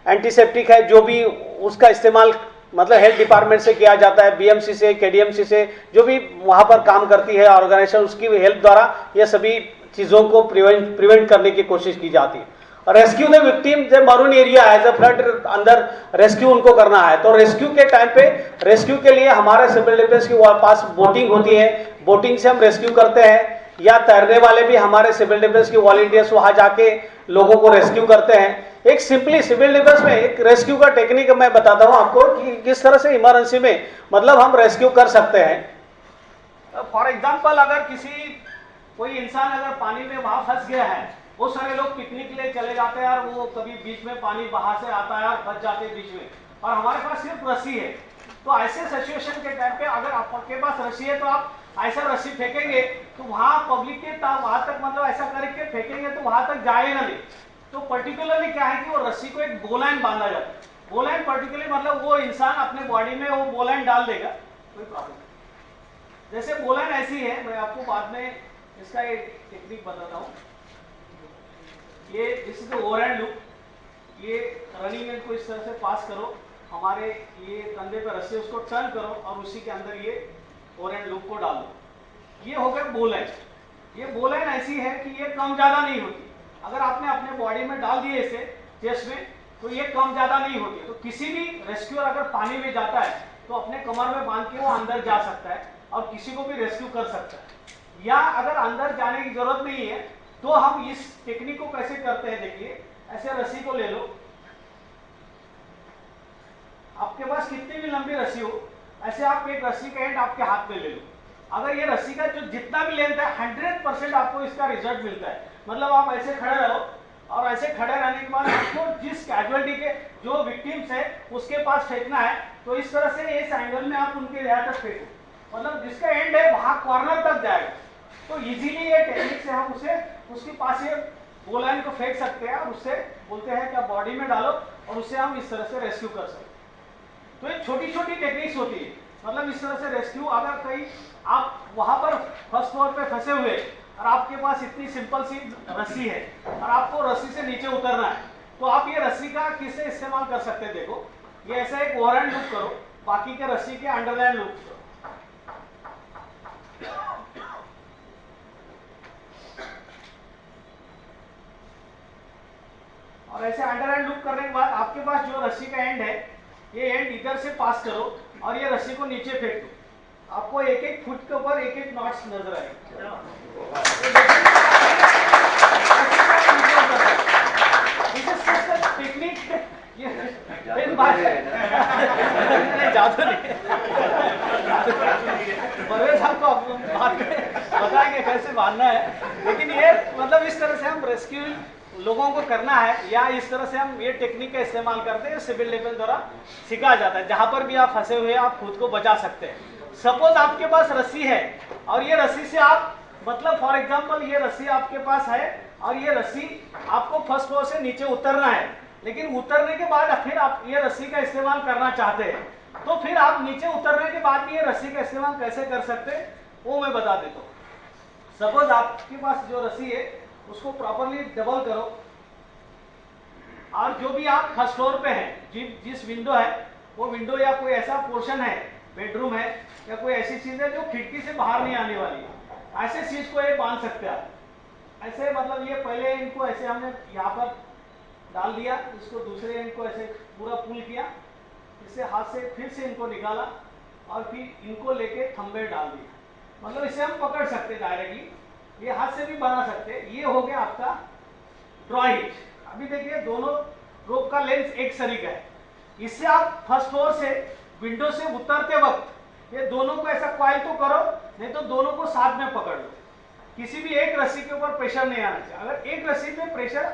एंटीसेप्टिक है, जो भी उसका इस्तेमाल मतलब हेल्थ डिपार्टमेंट से किया जाता है, बीएमसी से, केडीएमसी से, जो भी वहां पर काम करती है ऑर्गेनाइजेशन, उसकी हेल्प द्वारा ये सभी चीजों को प्रिवेंट करने की कोशिश की जाती है। और रेस्क्यू द विक्टिम, जब मरून एरिया है, जब फ्लड अंदर रेस्क्यू उनको करना है, तो रेस्क्यू के टाइम पे रेस्क्यू के लिए हमारे सिविल डिफेंस के पास बोटिंग होती है, बोटिंग से हम रेस्क्यू करते हैं, या तैरने वाले भी हमारे सिविल डिफेंस के वॉलंटियर्स वहां जाके लोगों को रेस्क्यू करते हैं। एक सिंपली सिविल डिफेंस में एक रेस्क्यू का टेक्निक मैं बताता हूं आपको कि किस तरह से इमरजेंसी में मतलब हम रेस्क्यू कर सकते हैं। फॉर एग्जांपल, अगर कोई इंसान अगर पानी में वहां फंस गया है, बहुत सारे लोग पिकनिक के लिए चले जाते हैं और वो कभी बीच में पानी बाहर से आता है और फंस जाते हैं बीच में, और हमारे पास सिर्फ रस्सी है। तो ऐसे सिचुएशन के टाइम पे अगर आपके पास रस्सी है तो आप ऐसा रस्सी फेंकेंगे तो वहां पब्लिक के वहां तक मतलब ऐसा करके फेंकेंगे तो वहां तक जाएगा नहीं। तो पर्टिकुलरली क्या है कि वो रस्सी को एक बोलाइन बांधा जाता है। बोलाइन पर्टिकुलरली मतलब वो इंसान अपने बॉडी में वो बोलाइन डाल देगा, कोई प्रॉब्लम। जैसे बोलाइन ऐसी है, मैं आपको बाद में इसका एक टेक्निक बताता हूँ। ये this is the overhand loop, ये रनिंग एंड को इस तरह से पास करो, हमारे ये कंधे पर रस्सी, उसको टर्न करो और उसी के अंदर ये ओवरहैंड लूप को डाल दो। ये हो गया बोलाइन। ये बोलाइन ऐसी है कि ये कम ज्यादा नहीं होती। अगर आपने अपने बॉडी में डाल दिए इसे चेस्ट में तो ये कम ज्यादा नहीं होती। तो किसी भी रेस्क्यूअर अगर पानी में जाता है तो अपने कमर में बांध के वो अंदर जा सकता है और किसी को भी रेस्क्यू कर सकता है। या अगर अंदर जाने की जरूरत नहीं है तो हम इस टेक्निक को कैसे करते हैं, देखिए ऐसे रस्सी को ले लो, आपके पास कितनी भी लंबी रस्सी हो, ऐसे आप एक रस्सी का एंड आपके हाथ में ले लो। अगर ये रस्सी का जो जितना भी लेंथ है 100% आपको इसका रिजल्ट मिलता है। मतलब आप ऐसे खड़े रहो और ऐसे खड़े रहने के बाद आपको जिस कैजुअलिटी के जो विक्टिम्स है उसके पास फेंकना है, तो इस तरह से इस एंगल में आप उनके यहाँ तक फेंको, मतलब जिसका एंड है वहां कॉर्नर तक जाएगा। तो इजीली ये टेक्निक से हम उसे उसके पास ये बोलाइन को फेंक सकते हैं और उससे बोलते हैं कि बॉडी में डालो और उससे हम इस तरह से रेस्क्यू कर सकते हैं। तो ये छोटी छोटी टेक्निक्स होती है, मतलब इस तरह से रेस्क्यू। अगर कहीं आप वहां पर फर्स्ट फ्लोर पे फंसे हुए और आपके पास इतनी सिंपल सी रस्सी है और आपको रस्सी से नीचे उतरना है, तो आप ये रस्सी का किससे इस्तेमाल कर सकते हैं। देखो ये ऐसा एक ओवरहैंड लूप करो, बाकी के रस्सी के अंडरहैंड लूप करो, और ऐसे अंडरहैंड लूप करने के बाद आपके पास जो रस्सी का एंड है ये एंड इधर से पास करो और ये रस्सी को नीचे फेंक दो। आपको एक एक फुट के ऊपर एक एक नॉट्स नजर आएंगे। टेक्निक ये बात है नहीं जादू नहीं, परवेज आपको बाद में बताएंगे कैसे बांधना है। लेकिन ये मतलब इस तरह से हम रेस्क्यू लोगों को करना है, या इस तरह से हम ये टेक्निक का इस्तेमाल करते हैं, सिविल डिफेंस द्वारा सिखाया जाता है। जहां पर भी आप फंसे हुए आप खुद को बचा सकते हैं। सपोज आपके पास रस्सी है और ये रस्सी से आप मतलब फॉर एग्जांपल ये रस्सी आपके पास है और ये रस्सी आपको फर्स्ट फ्लोर से नीचे उतरना है, लेकिन उतरने के बाद फिर आप ये रस्सी का इस्तेमाल करना चाहते हैं, तो फिर आप नीचे उतरने के बाद भी ये रस्सी का इस्तेमाल कैसे कर सकते हैं वो मैं बता देता हूँ। सपोज आपके पास जो रस्सी है उसको प्रॉपरली डबल करो और जो भी आप फर्स्ट फ्लोर पे हैं, जिस विंडो है वो विंडो या कोई ऐसा पोर्शन है, बेडरूम है या कोई ऐसी चीज है जो खिड़की से बाहर नहीं आने वाली है, ऐसे चीज को ये बांध सकते हैं आप। ऐसे मतलब ये पहले इनको ऐसे हमने यहाँ पर डाल दिया, इसको दूसरे एंड को ऐसे पूरा पुल किया इससे हाथ से फिर से इनको निकाला और फिर इनको लेके थंबनेल डाल दिया। मतलब इसे हम पकड़ सकते डायरेक्टली, ये हाथ से भी बना सकते। ये हो गया आपका ड्रॉइंग। अभी देखिए दोनों रोप का लेंथ एक सरी का है। इससे आप फर्स्ट फ्लोर से विंडो से उतरते वक्त ये दोनों को ऐसा क्वाइल तो करो, नहीं तो दोनों को साथ में पकड़ लो। किसी भी एक रस्सी के ऊपर प्रेशर नहीं आना चाहिए। अगर एक रस्सी में प्रेशर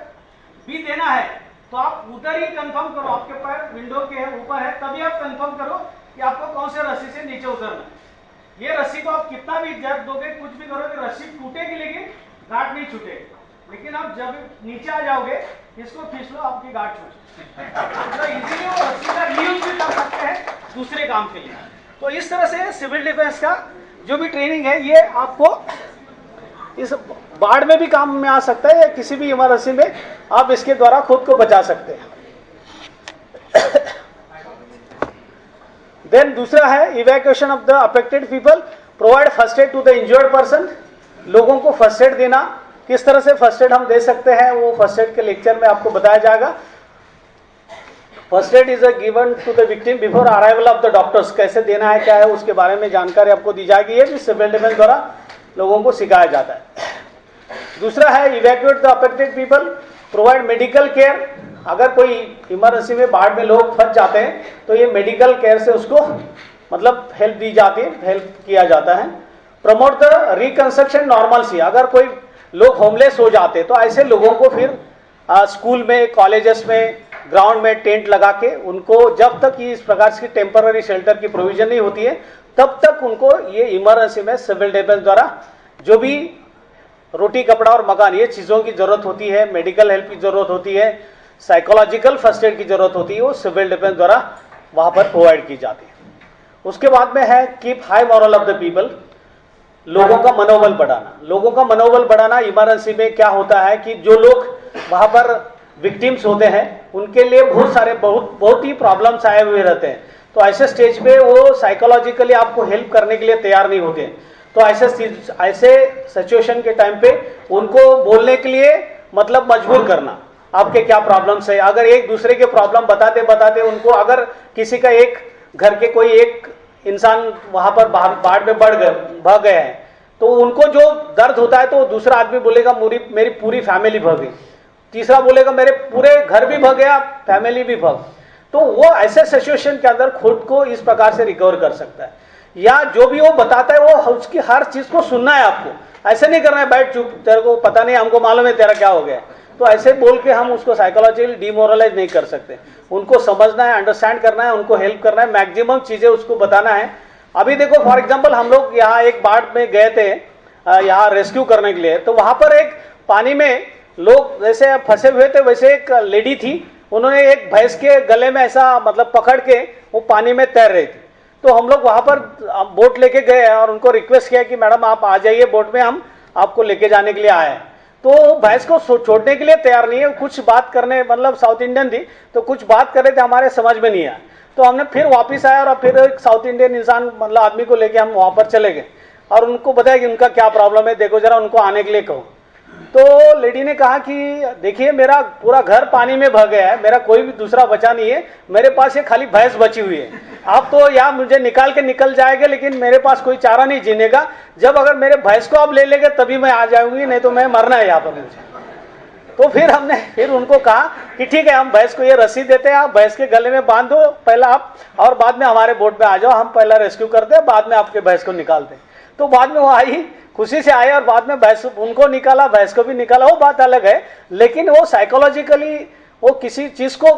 भी देना है तो आप उधर ही कंफर्म करो, आपके पैर विंडो के ऊपर है तभी आप कंफर्म करो कि आपको कौन से रस्सी से नीचे उतरना है। ये रस्सी को आप कितना भी जब दोगे, कुछ भी करोगे, रस्सी टूटेगी लेकिन गांठ नहीं छूटेगी। लेकिन आप जब नीचे आ जाओगे इसको खींच लो, आपकी गांठ छूट तो इजीली वो रस्सी का रीयूज भी कर सकते हैं दूसरे काम के लिए। तो इस तरह से सिविल डिफेंस का जो भी ट्रेनिंग है ये आपको इस बाढ़ में भी काम में आ सकता है या किसी भी इमरजेंसी में आप इसके द्वारा खुद को बचा सकते हैं। देन दूसरा है evacuation of the affected people, provide first aid to the injured person. लोगों को फर्स्ट एड देना, किस तरह से फर्स्ट एड हम दे सकते हैं वो फर्स्ट एड के लेक्चर में आपको बताया जाएगा। First aid is given to the victim before arrival of the doctors, कैसे देना है क्या है उसके बारे में जानकारी आपको दी जाएगी। ये भी सिविल डिफेंस द्वारा लोगों को सिखाया जाता है। दूसरा है evacuate the affected people, provide medical care. अगर कोई इमरजेंसी में बाढ़ में लोग फंस जाते हैं तो ये मेडिकल केयर से उसको मतलब हेल्प दी जाती है, हेल्प किया जाता है। प्रमोट द रिकंस्ट्रक्शन नॉर्मलसी, अगर कोई लोग होमलेस हो जाते हैं तो ऐसे लोगों को फिर स्कूल में, कॉलेजेस में, ग्राउंड में टेंट लगा के उनको जब तक इस प्रकार की टेम्पररी शेल्टर की प्रोविजन नहीं होती है तब तक उनको ये इमरजेंसी में सिविल डिफेंस द्वारा जो भी रोटी, कपड़ा और मकान ये चीज़ों की जरूरत होती है, मेडिकल हेल्प की जरूरत होती है, साइकोलॉजिकल फर्स्ट एड की जरूरत होती है, वो सिविल डिफेंस द्वारा वहाँ पर प्रोवाइड की जाती है। उसके बाद में है keep high moral of the people, लोगों का मनोबल बढ़ाना। लोगों का मनोबल बढ़ाना इमरजेंसी में क्या होता है कि जो लोग वहाँ पर विक्टिम्स होते हैं उनके लिए बहुत ही प्रॉब्लम्स आए हुए रहते हैं। तो ऐसे स्टेज पे वो साइकोलॉजिकली आपको हेल्प करने के लिए तैयार नहीं होते। तो ऐसे सिचुएशन के टाइम पे उनको बोलने के लिए मतलब मजबूर करना, आपके क्या प्रॉब्लम्स है। अगर एक दूसरे के प्रॉब्लम बताते बताते उनको, अगर किसी का एक घर के कोई एक इंसान वहां पर बाढ़ में बह गए हैं तो उनको जो दर्द होता है तो दूसरा आदमी बोलेगा मेरी पूरी फैमिली भग गई, तीसरा बोलेगा मेरे पूरे घर भी भग गया, फैमिली भी भग। तो वो ऐसे सिचुएशन के अंदर खुद को इस प्रकार से रिकवर कर सकता है। या जो भी वो बताता है वो उसकी हर चीज को सुनना है आपको, ऐसे नहीं करना है बैठ चुप, तेरे को पता नहीं, हमको मालूम है तेरा क्या हो गया। तो ऐसे बोल के हम उसको साइकोलॉजिकली डिमोरलाइज नहीं कर सकते। उनको समझना है, अंडरस्टैंड करना है, उनको हेल्प करना है, मैक्सिमम चीजें उसको बताना है। अभी देखो फॉर एग्जाम्पल हम लोग यहाँ एक बाढ़ में गए थे यहाँ रेस्क्यू करने के लिए, तो वहां पर एक पानी में लोग जैसे फंसे हुए थे, वैसे एक लेडी थी, उन्होंने एक भैंस के गले में ऐसा मतलब पकड़ के वो पानी में तैर रही थी। तो हम लोग वहां पर बोट लेके गए और उनको रिक्वेस्ट किया कि मैडम आप आ जाइए बोट में, हम आपको लेके जाने के लिए आए हैं। तो भैंस को छोड़ने के लिए तैयार नहीं है, कुछ बात करने, मतलब साउथ इंडियन थी तो कुछ बात कर रहे थे, हमारे समझ में नहीं आया। तो हमने फिर वापस आया और फिर एक साउथ इंडियन इंसान मतलब आदमी को लेके हम वहां पर चले गए और उनको बताया कि उनका क्या प्रॉब्लम है, देखो जरा उनको आने के लिए कहो। तो लेडी ने कहा कि देखिए मेरा पूरा घर पानी में भग गया है, मेरा कोई भी दूसरा बचा नहीं है, मेरे पास ये खाली भैंस बची हुई है। आप तो यहाँ मुझे निकाल के निकल जाएंगे लेकिन मेरे पास कोई चारा नहीं जीने का, जब अगर मेरे भैंस को आप ले लेंगे तभी मैं आ जाऊंगी, नहीं तो मैं मरना है यहाँ पर मुझे। तो फिर हमने फिर उनको कहा कि ठीक है हम भैंस को ये रस्सी देते हैं, आप भैंस के गले में बांध दो पहला आप, और बाद में हमारे बोट में आ जाओ, हम पहला रेस्क्यू करते हैं, बाद में आपके भैंस को निकालते हैं। तो बाद में वो आई, खुशी से आए और बाद में भैंस उनको निकाला, भैंस को भी निकाला, वो बात अलग है। लेकिन वो साइकोलॉजिकली वो किसी चीज को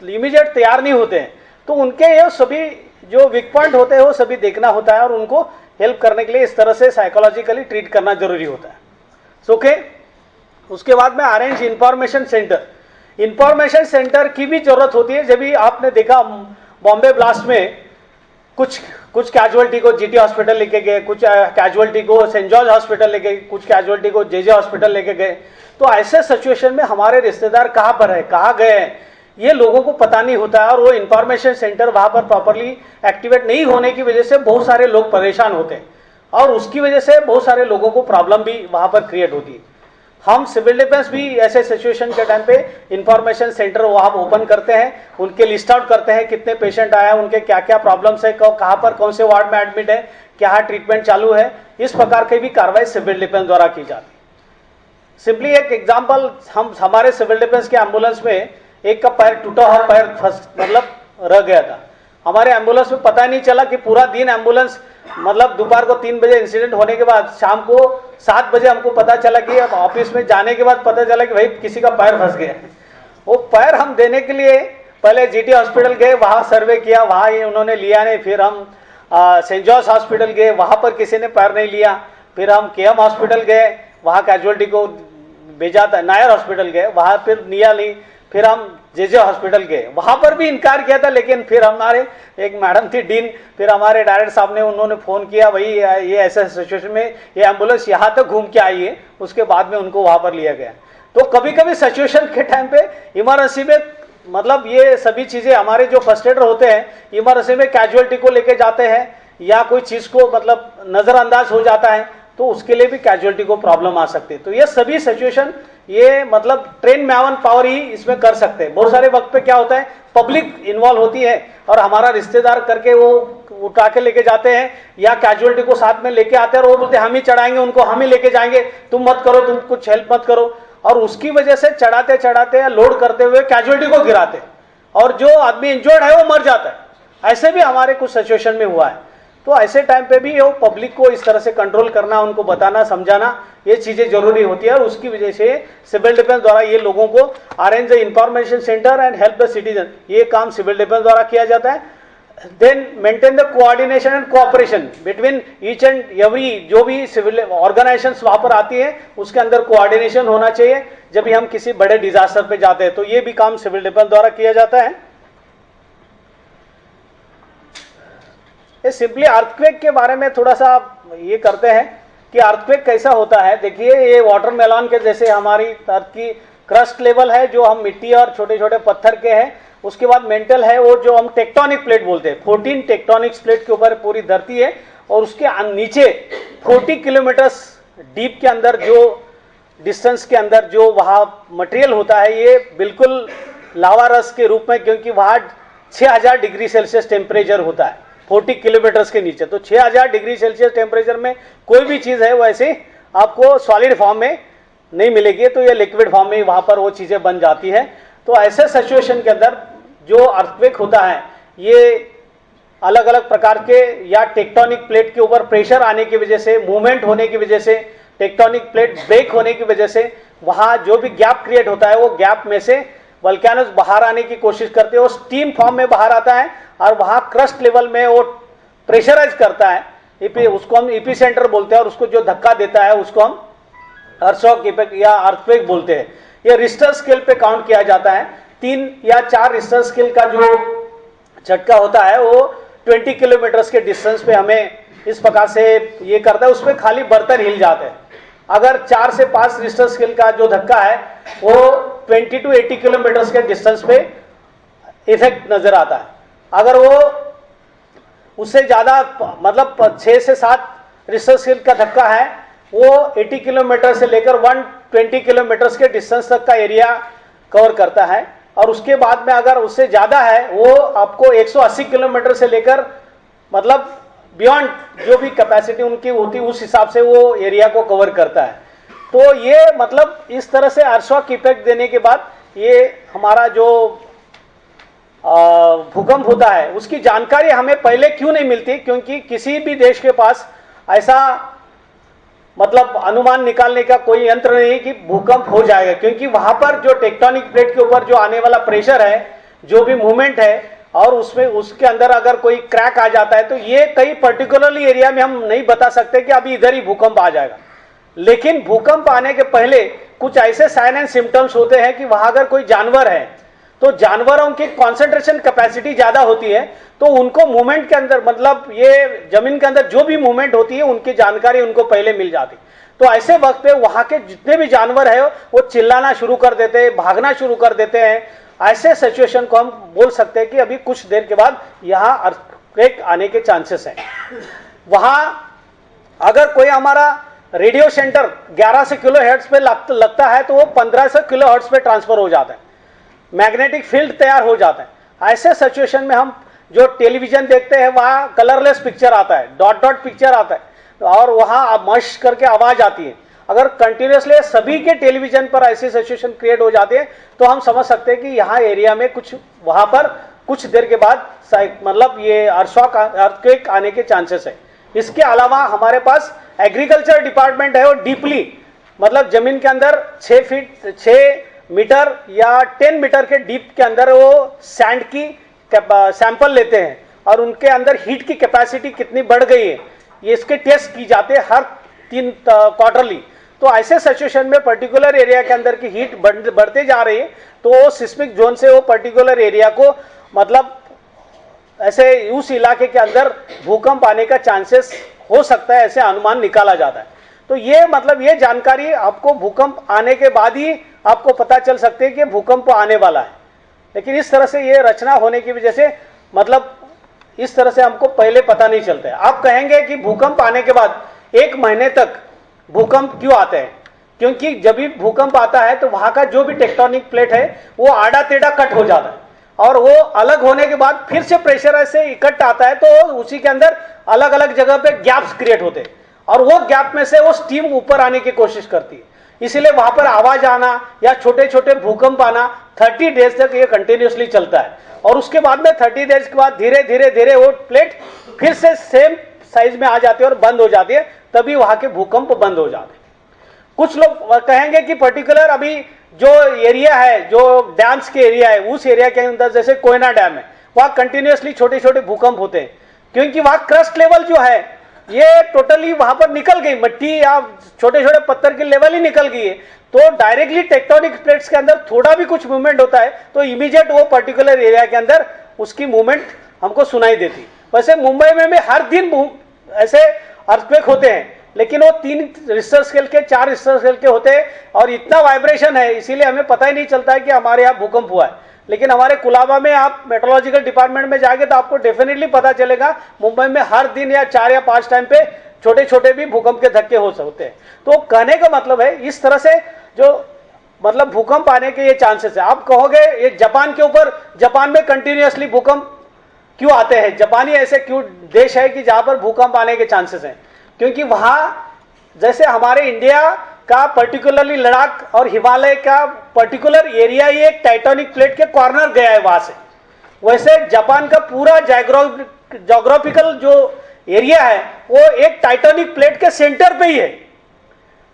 इमीडिएट तैयार नहीं होते हैं। तो उनके ये सभी जो वीक पॉइंट होते हैं वो सभी देखना होता है और उनको हेल्प करने के लिए इस तरह से साइकोलॉजिकली ट्रीट करना जरूरी होता है। ओके, उसके बाद में arrange information centre. Information centre की भी जरूरत होती है। जब भी आपने देखा बॉम्बे ब्लास्ट में कुछ कैजुअलिटी को जीटी हॉस्पिटल लेके गए, कुछ कैजुअलिटी को सेंट जॉर्ज हॉस्पिटल लेके, कुछ कैजुअलिटी को जेजे हॉस्पिटल लेके गए। तो ऐसे सिचुएशन में हमारे रिश्तेदार कहाँ पर है, कहाँ गए हैं, ये लोगों को पता नहीं होता है और वो इंफॉर्मेशन सेंटर वहाँ पर प्रॉपरली एक्टिवेट नहीं होने की वजह से बहुत सारे लोग परेशान होते हैं और उसकी वजह से बहुत सारे लोगों को प्रॉब्लम भी वहाँ पर क्रिएट होती है। हम सिविल डिफेंस भी ऐसे सिचुएशन के टाइम पे इंफॉर्मेशन सेंटर वहाँ ओपन करते हैं, उनके लिस्ट आउट करते हैं कितने पेशेंट आए हैं, उनके क्या क्या प्रॉब्लम्स है, कहाँ पर कौन से वार्ड में एडमिट है, क्या ट्रीटमेंट चालू है, इस प्रकार की भी कार्रवाई सिविल डिफेंस द्वारा की जाती है। सिंपली एक एग्जाम्पल, हम हमारे सिविल डिफेंस के एम्बुलेंस में एक का पैर टूटा हुआ पैर मतलब रह गया था। हमारे एम्बुलेंस में पता नहीं चला कि पूरा दिन एम्बुलेंस मतलब दोपहर को 3 बजे इंसिडेंट होने के बाद शाम को 7 बजे हमको पता चला कि अब ऑफिस में जाने के बाद पता चला कि भाई किसी का पैर फंस गया। वो पैर हम देने के लिए पहले जीटी हॉस्पिटल गए, वहाँ सर्वे किया, वहाँ ये उन्होंने लिया नहीं। फिर हम सेंट जॉर्ज हॉस्पिटल गए, वहाँ पर किसी ने पैर नहीं लिया। फिर हम केएम हॉस्पिटल गए, वहाँ कैजुअलिटी को भेजा था। नायर हॉस्पिटल गए, वहाँ फिर लिया नहीं। फिर हम जेजे हॉस्पिटल गए, वहाँ पर भी इनकार किया था। लेकिन फिर हमारे एक मैडम थी डीन, फिर हमारे डायरेक्टर साहब ने उन्होंने फ़ोन किया, भाई ये ऐसे सिचुएशन में ये एम्बुलेंस यहाँ तक घूम के आई है। उसके बाद में उनको वहाँ पर लिया गया। तो कभी कभी सिचुएशन के टाइम पे इमरजेंसी में मतलब ये सभी चीज़ें हमारे जो फर्स्ट एडर होते हैं इमरजेंसी में कैजुअलिटी को लेके जाते हैं या कोई चीज़ को मतलब नज़रअंदाज हो जाता है तो उसके लिए भी कैजुअलिटी को प्रॉब्लम आ सकती है। तो ये सभी सिचुएशन ये मतलब ट्रेन मैन पावर ही इसमें कर सकते हैं। बहुत सारे वक्त पे क्या होता है पब्लिक इन्वॉल्व होती है और हमारा रिश्तेदार करके वो उठा के लेके जाते हैं या कैजुअलिटी को साथ में लेके आते हैं और वो बोलते हैं हम ही चढ़ाएंगे उनको, हम ही लेके जाएंगे, तुम मत करो, तुम कुछ हेल्प मत करो। और उसकी वजह से चढ़ाते चढ़ाते या लोड करते हुए कैजुअलिटी को गिराते और जो आदमी इंजर्ड है वो मर जाता है। ऐसे भी हमारे कुछ सिचुएशन में हुआ है। तो ऐसे टाइम पे भी वो पब्लिक को इस तरह से कंट्रोल करना, उनको बताना समझाना, ये चीज़ें जरूरी होती है। और उसकी वजह से सिविल डिफेंस द्वारा ये लोगों को arrange the information centre and help the citizen, ये काम सिविल डिफेंस द्वारा किया जाता है। Then maintain the coordination and cooperation between each and every, जो भी सिविल ऑर्गेनाइजेशंस वहाँ पर आती है उसके अंदर कोऑर्डिनेशन होना चाहिए जब भी हम किसी बड़े डिजास्टर पे जाते हैं। तो ये भी काम सिविल डिफेंस द्वारा किया जाता है। ये सिंपली अर्थक्वेक के बारे में थोड़ा सा ये करते हैं कि अर्थक्वेक कैसा होता है। देखिए ये वाटरमेलन के जैसे हमारी अर्थ की क्रस्ट लेवल है जो हम मिट्टी और छोटे छोटे पत्थर के हैं। उसके बाद मेंटल है वो जो हम टेक्टोनिक प्लेट बोलते हैं। 14 टेक्टोनिक प्लेट के ऊपर पूरी धरती है और उसके नीचे 40 किलोमीटर डीप के अंदर जो डिस्टेंस के अंदर जो वहाँ मटेरियल होता है ये बिल्कुल लावा रस के रूप में, क्योंकि वहाँ 6000 डिग्री सेल्सियस टेम्परेचर होता है 40 किलोमीटर्स के नीचे। तो 6000 डिग्री सेल्सियस टेम्परेचर में कोई भी चीज़ है वो ऐसे आपको सॉलिड फॉर्म में नहीं मिलेगी, तो ये लिक्विड फॉर्म में वहाँ पर वो चीज़ें बन जाती हैं। तो ऐसे सिचुएशन के अंदर जो अर्थक्वेक होता है ये अलग अलग प्रकार के या टेक्टोनिक प्लेट के ऊपर प्रेशर आने की वजह से, मूवमेंट होने की वजह से, टेक्टोनिक प्लेट ब्रेक होने की वजह से वहाँ जो भी गैप क्रिएट होता है वो गैप में से वल्केनोस बाहर आने की कोशिश करते हैं। वो स्टीम फॉर्म में बाहर आता है और वहाँ क्रस्ट लेवल में वो प्रेशराइज करता है। उसको हम ईपी सेंटर बोलते हैं और उसको जो धक्का देता है उसको हम अर्थशॉक इफेक्ट या अर्थक्वेक बोलते हैं। ये रिश्टर स्केल पे काउंट किया जाता है। 3 या 4 रिश्टर स्केल का जो झटका होता है वो 20 किलोमीटर के डिस्टेंस पे हमें इस प्रकार से ये करता है। उसमें खाली बर्तन हिल जाते हैं। अगर 4 से 5 रिश्टर स्केल का जो धक्का है वो 20 to 80 किलोमीटर के डिस्टेंस पे इफेक्ट नजर आता है। अगर वो उससे ज़्यादा मतलब 6 से 7 रिश्टर स्केल का धक्का है वो 80 किलोमीटर से लेकर 120 किलोमीटर के डिस्टेंस तक का एरिया कवर करता है। और उसके बाद में अगर उससे ज़्यादा है वो आपको 180 किलोमीटर से लेकर मतलब बियॉन्ड जो भी कैपेसिटी उनकी होती है उस हिसाब से वो एरिया को कवर करता है। तो ये मतलब इस तरह से अर्थशॉक इफेक्ट देने के बाद ये हमारा जो भूकंप होता है उसकी जानकारी हमें पहले क्यों नहीं मिलती, क्योंकि किसी भी देश के पास ऐसा मतलब अनुमान निकालने का कोई यंत्र नहीं है कि भूकंप हो जाएगा। क्योंकि वहां पर जो टेक्टोनिक प्लेट के ऊपर जो आने वाला प्रेशर है, जो भी मूवमेंट है और उसमें उसके अंदर अगर कोई क्रैक आ जाता है तो ये कई पर्टिकुलरली एरिया में हम नहीं बता सकते कि अभी इधर ही भूकंप आ जाएगा। लेकिन भूकंप आने के पहले कुछ ऐसे साइन एंड सिम्टम्स होते हैं कि वहां अगर कोई जानवर है तो जानवरों की कॉन्सेंट्रेशन कैपेसिटी ज्यादा होती है, तो उनको मूवमेंट के अंदर मतलब ये जमीन के अंदर जो भी मूवमेंट होती है उनकी जानकारी उनको पहले मिल जाती। तो ऐसे वक्त पे वहां के जितने भी जानवर है वो चिल्लाना शुरू कर देते हैं, भागना शुरू कर देते हैं। ऐसे सिचुएशन को हम बोल सकते हैं कि अभी कुछ देर के बाद यहाँ अर्थक्वेक आने के चांसेस हैं। वहां अगर कोई हमारा रेडियो सेंटर 1100 किलो हर्ट्ज पे लगता है तो वो 1500 किलो हर्ट्ज पे ट्रांसफर हो जाता है, मैग्नेटिक फील्ड तैयार हो जाता है। ऐसे सिचुएशन में हम जो टेलीविजन देखते हैं वहाँ कलरलेस पिक्चर आता है, डॉट डॉट पिक्चर आता है और वहाँ मश करके आवाज़ आती है। अगर कंटिन्यूसली सभी के टेलीविजन पर ऐसी सिचुएशन क्रिएट हो जाती है तो हम समझ सकते हैं कि यहाँ एरिया में कुछ वहाँ पर कुछ देर के बाद मतलब ये अर्थक्वेक आने के चांसेस है। इसके अलावा हमारे पास एग्रीकल्चर डिपार्टमेंट है और डीपली मतलब जमीन के अंदर 6 मीटर या 10 मीटर के डीप के अंदर वो सैंड की सैंपल लेते हैं और उनके अंदर हीट की कैपेसिटी कितनी बढ़ गई है ये इसके टेस्ट की जाते हैं हर 3 क्वार्टरली। तो ऐसे सिचुएशन में पर्टिकुलर एरिया के अंदर की हीट बढ़ते जा रही है तो वो सिस्मिक जोन से वो पर्टिकुलर एरिया को मतलब ऐसे उस इलाके के अंदर भूकंप आने का चांसेस हो सकता है, ऐसे अनुमान निकाला जाता है। तो ये मतलब ये जानकारी आपको भूकंप आने के बाद ही आपको पता चल सकते हैं कि भूकंप आने वाला है। लेकिन इस तरह से ये रचना होने की वजह से मतलब इस तरह से हमको पहले पता नहीं चलता है। आप कहेंगे कि भूकंप आने के बाद 1 महीने तक भूकंप क्यों आते हैं? क्योंकि जब भी भूकंप आता है तो वहां का जो भी टेक्टोनिक प्लेट है वो आड़ा टेढ़ा कट हो जाता है और वो अलग होने के बाद फिर से प्रेशर ऐसे इकट्ठा आता है तो उसी के अंदर अलग अलग जगह पे गैप्स क्रिएट होते हैं और वो गैप में से वो स्टीम ऊपर आने की कोशिश करती है। इसीलिए वहां पर आवाज आना या छोटे छोटे भूकंप आना 30 डेज तक ये कंटिन्यूसली चलता है और उसके बाद में 30 डेज के बाद धीरे धीरे धीरे वो प्लेट फिर से सेम साइज में आ जाती है और बंद हो जाती है, तभी वहां के भूकंप बंद हो जाते हैं। कुछ लोग कहेंगे कि पर्टिकुलर अभी जो एरिया है जो डैम्स के एरिया है उस एरिया के अंदर जैसे कोयना डैम है वहां कंटिन्यूसली छोटे छोटे भूकंप होते हैं क्योंकि वहां क्रस्ट लेवल जो है ये टोटली वहां पर निकल गई, मट्टी या छोटे छोटे पत्थर की लेवल ही निकल गई है। तो डायरेक्टली टेक्टोनिक प्लेट्स के अंदर थोड़ा भी कुछ मूवमेंट होता है तो इमीडिएट वो पर्टिकुलर एरिया के अंदर उसकी मूवमेंट हमको सुनाई देती। वैसे मुंबई में भी हर दिन ऐसे अर्थक्वेक होते हैं लेकिन वो 3 रिश्टर स्केल के 4 रिश्टर स्केल के होते हैं और इतना वाइब्रेशन है इसीलिए हमें पता ही नहीं चलता है कि हमारे यहाँ भूकंप हुआ है। लेकिन हमारे कुलाबा में आप मेट्रोलॉजिकल डिपार्टमेंट में जाएंगे तो आपको डेफिनेटली पता चलेगा मुंबई में हर दिन या 4 या 5 टाइम पे छोटे छोटे भी भूकंप के धक्के हो सकते हैं। तो कहने का मतलब है इस तरह से जो मतलब भूकंप आने के ये चांसेस है। आप कहोगे ये जापान के ऊपर, जापान में कंटिन्यूसली भूकंप क्यों आते हैं? जापानी ऐसे क्यों देश है कि जहां पर भूकंप आने के चांसेस हैं? क्योंकि वहां जैसे हमारे इंडिया का पर्टिकुलरली लद्दाख और हिमालय का पर्टिकुलर एरिया ही एक टाइटैनिक प्लेट के कॉर्नर गया है वहां से, वैसे जापान का पूरा ज्योग्राफिकल जो एरिया है वो एक टाइटैनिक प्लेट के सेंटर पे ही है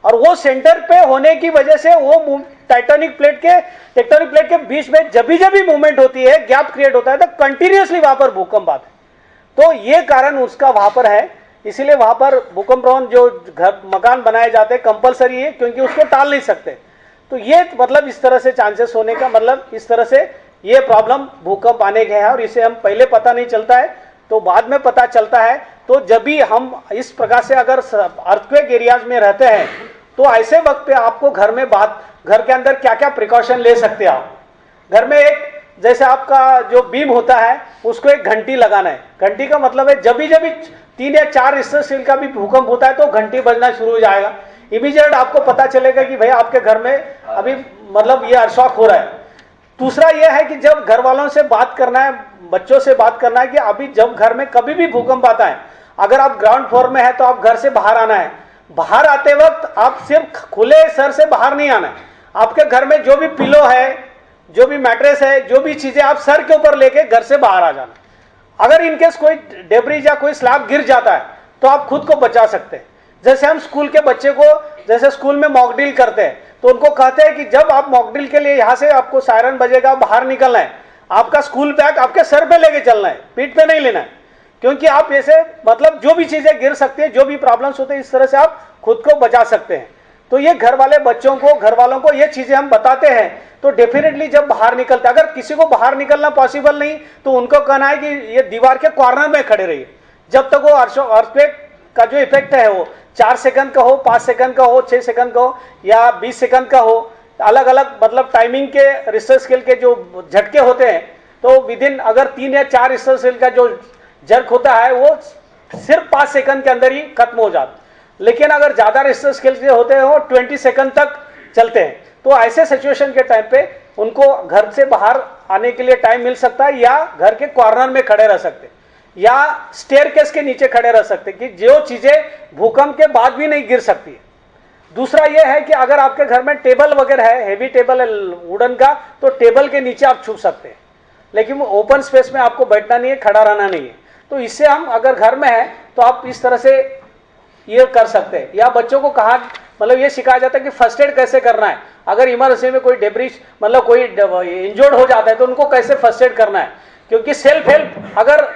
और वो सेंटर पे होने की वजह से वो टेक्टोनिक प्लेट के बीच में जब भी मूवमेंट होती है, गैप क्रिएट होता है तो कंटिन्यूसली वहां पर भूकंप आते हैं। तो ये कारण उसका वहां पर है, इसीलिए वहां पर भूकंप प्रवण जो घर मकान बनाए जाते हैं कंपलसरी है क्योंकि उसको टाल नहीं सकते। तो ये मतलब इस तरह से चांसेस होने का मतलब इस तरह से ये प्रॉब्लम भूकंप आने के है और इसे हम पहले पता नहीं चलता है तो बाद में पता चलता है। तो जब भी हम इस प्रकार से अगर अर्थक्वेक एरियाज में रहते हैं तो ऐसे वक्त पे आपको घर के अंदर क्या क्या प्रिकॉशन ले सकते हैं आप। घर में एक जैसे आपका जो बीम होता है उसको एक घंटी लगाना है। घंटी का मतलब है जब भी 3 या 4 रिश्टर स्केल का भी भूकंप होता है तो घंटी बजना शुरू हो जाएगा। इमीडिएट आपको पता चलेगा कि भाई आपके घर में अभी मतलब ये अर्थशॉक हो रहा है। दूसरा यह है कि जब घर वालों से बात करना है, बच्चों से बात करना है कि अभी जब घर में कभी भी भूकंप आता है, अगर आप ग्राउंड फ्लोर में है तो आप घर से बाहर आना है। बाहर आते वक्त आप सिर्फ खुले सर से बाहर नहीं आना है। आपके घर में जो भी पिलो है, जो भी मैट्रेस है, जो भी चीजें आप सर के ऊपर लेके घर से बाहर आ जाना। अगर इनकेस कोई डेब्रिज या कोई स्लैब गिर जाता है तो आप खुद को बचा सकते हैं। जैसे हम स्कूल के बच्चे को जैसे स्कूल में मॉक ड्रिल करते हैं तो उनको कहते हैं कि जब आप मॉक ड्रिल के लिए यहाँ से आपको सायरन बजेगा, बाहर निकलना है, आपका स्कूल बैग आपके सर पे लेके चलना है, पीठ पे नहीं लेना है। क्योंकि आप ऐसे मतलब जो भी चीजें गिर सकती है, जो भी प्रॉब्लम्स होते हैं, इस तरह से आप खुद को बचा सकते हैं। तो ये घर वालों को ये चीजें हम बताते हैं तो डेफिनेटली जब बाहर निकलते, अगर किसी को बाहर निकलना पॉसिबल नहीं तो उनको कहना है कि ये दीवार के कॉर्नर में खड़े रहिए जब तक वो अर्थक्वेक का जो इफेक्ट है वो 4 सेकंड का हो, 5 सेकंड का हो, 6 सेकंड का हो या 20 सेकंड का हो, अलग अलग मतलब टाइमिंग के रिश्टर स्केल के जो झटके होते हैं तो विद इन अगर 3 या 4 रिश्टर स्केल का जो झटक होता है वो सिर्फ 5 सेकंड के अंदर ही खत्म हो जाता। लेकिन अगर ज़्यादा रिश्ते स्किल्स के होते हैं वो 20 सेकंड तक चलते हैं। तो ऐसे सिचुएशन के टाइम पे उनको घर से बाहर आने के लिए टाइम मिल सकता है, या घर के कॉर्नर में खड़े रह सकते, या स्टेयरकेस के नीचे खड़े रह सकते, कि जो चीज़ें भूकंप के बाद भी नहीं गिर सकती है। दूसरा यह है कि अगर आपके घर में टेबल वगैरह है, हेवी टेबल है वुडन का, तो टेबल के नीचे आप छुप सकते हैं, लेकिन ओपन स्पेस में आपको बैठना नहीं है, खड़ा रहना नहीं है। तो इससे हम अगर घर में है तो आप इस तरह से ये कर सकते हैं। या बच्चों को कहा, मतलब ये सिखाया जाता है कि फर्स्ट एड कैसे करना है, अगर इमरजेंसी में कोई डेब्रिस मतलब कोई इंजर्ड हो जाता है तो उनको कैसे फर्स्ट एड करना है। क्योंकि सेल्फ हेल्प अगर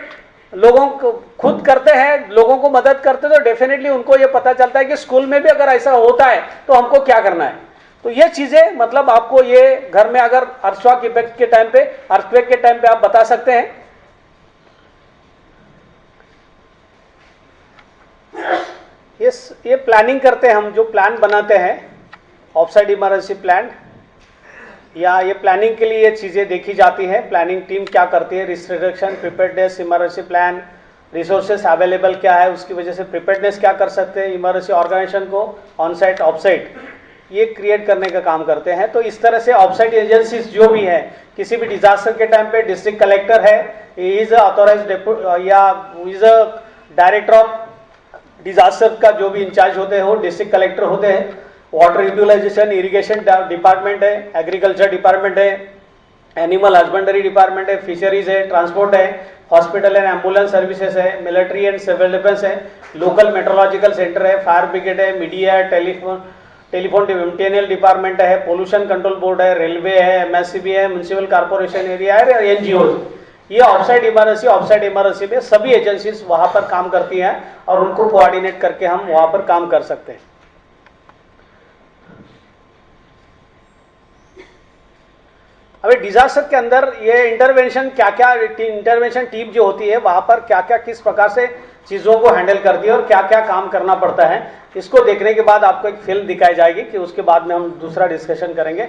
लोगों को खुद करते हैं, लोगों को मदद करते हैं, तो डेफिनेटली उनको ये पता चलता है कि स्कूल में भी अगर ऐसा होता है तो हमको क्या करना है। तो ये चीजें मतलब आपको ये घर में अगर अर्थक्वेक इफेक्ट के टाइम पे, अर्थक्वेक के टाइम पे आप बता सकते हैं। ये प्लानिंग करते हैं हम, जो प्लान बनाते हैं ऑफसाइड इमरजेंसी प्लान, या ये प्लानिंग के लिए ये चीज़ें देखी जाती हैं। प्लानिंग टीम क्या करती है, risk reduction, preparedness, emergency plan, resources available क्या है, उसकी वजह से प्रिपेयर्डनेस क्या कर सकते हैं, इमरजेंसी ऑर्गेनाइजेशन को ऑन साइट ऑफ साइट ये क्रिएट करने का काम करते हैं। तो इस तरह से ऑफ साइट एजेंसीज जो भी है, किसी भी डिजास्टर के टाइम पे डिस्ट्रिक्ट कलेक्टर है, इज ऑथोराइज्ड या is a director of disaster का जो भी इंचार्ज होते हैं वो डिस्ट्रिक्ट कलेक्टर होते हैं। वाटर यूटिलाइजेशन, इरिगेशन डिपार्टमेंट है, एग्रीकल्चर डिपार्टमेंट है, एनिमल हस्बेंड्री डिपार्टमेंट है, फिशरीज है, ट्रांसपोर्ट है, हॉस्पिटल एंड एम्बुलेंस सर्विसेज है, मिलिट्री एंड सिविल डिफेंस है, लोकल मेट्रोलॉजिकल सेंटर है, फायर ब्रिगेड है, मीडिया है, टेलीफोन MTNL डिपार्टमेंट है, पोल्यूशन कंट्रोल बोर्ड है, रेलवे है, MSCB है, म्यूनिसिपल कॉर्पोरेशन एरिया है, NGO। ये ऑफसाइड इमरजेंसी में सभी एजेंसीज वहां पर काम करती हैं और उनको कोऑर्डिनेट करके हम वहां पर काम कर सकते हैं। अभी डिजास्टर के अंदर ये इंटरवेंशन क्या इंटरवेंशन टीम जो होती है वहां पर क्या किस प्रकार से चीजों को हैंडल करती है और क्या काम करना पड़ता है, इसको देखने के बाद आपको एक फिल्म दिखाई जाएगी कि उसके बाद में हम दूसरा डिस्कशन करेंगे।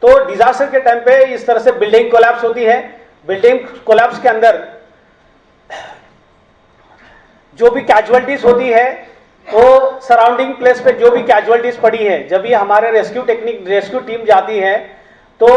तो डिजास्टर के टाइम पे इस तरह से बिल्डिंग कोलैप्स होती है। बिल्डिंग कोलैप्स के अंदर जो भी कैजुअलिटीज होती है, तो सराउंडिंग प्लेस पे जो भी कैजुअलिटीज पड़ी है, जब भी हमारे रेस्क्यू टीम जाती है तो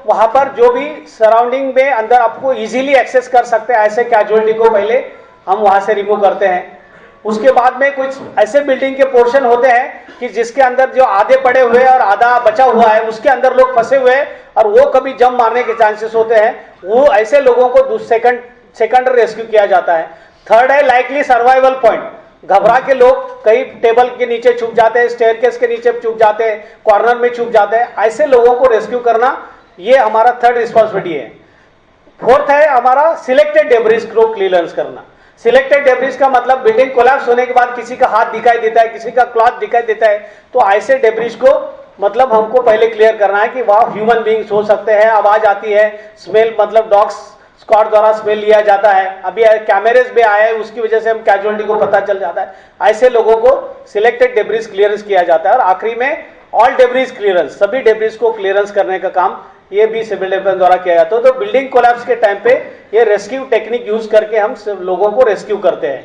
वहां पर जो भी सराउंडिंग में अंदर आपको इजीली एक्सेस कर सकते हैं, ऐसे कैजुअलिटी को पहले हम वहां से रिमूव करते हैं। उसके बाद में कुछ ऐसे बिल्डिंग के पोर्शन होते हैं कि जिसके अंदर जो आधे पड़े हुए और आधा बचा हुआ है, उसके अंदर लोग फंसे हुए हैं और वो कभी जंप मारने के चांसेस होते हैं। वो ऐसे लोगों को सेकंड रेस्क्यू किया जाता है। थर्ड है लाइकली सर्वाइवल पॉइंट। घबरा के लोग कई टेबल के नीचे छुप जाते हैं, स्टेयरकेस के नीचे छुप जाते हैं, कॉर्नर में छुप जाते हैं। ऐसे लोगों को रेस्क्यू करना ये हमारा थर्ड रिस्पॉन्सिबिलिटी है। फोर्थ है हमारा सिलेक्टेड डेब्रिस को क्लियरेंस करना। सिलेक्टेड डेब्रिस का मतलब बिल्डिंग कोलैप्स होने के बाद किसी का हाथ दिखाई देता है, किसी का क्लॉथ दिखाई देता है, तो ऐसे डेब्रिस को मतलब हमको पहले क्लियर करना है कि वह ह्यूमन बीइंग्स हो सकते हैं। आवाज आती है, स्मेल मतलब डॉग्स स्क्वाड द्वारा स्मेल लिया जाता है, अभी कैमरेज भी आए हैं, उसकी वजह से हम कैजुअलिटी को पता चल जाता है। ऐसे लोगों को सिलेक्टेड डेब्रिस क्लियरेंस किया जाता है। और आखिरी में ऑल डेब्रिस क्लियरेंस, सभी डेब्रिस को क्लियरेंस करने का काम ये भी सिविल डिफेंस द्वारा किया जाता है। तो बिल्डिंग कोलैप्स के टाइम पे ये रेस्क्यू टेक्निक यूज करके हम लोगों को रेस्क्यू करते हैं।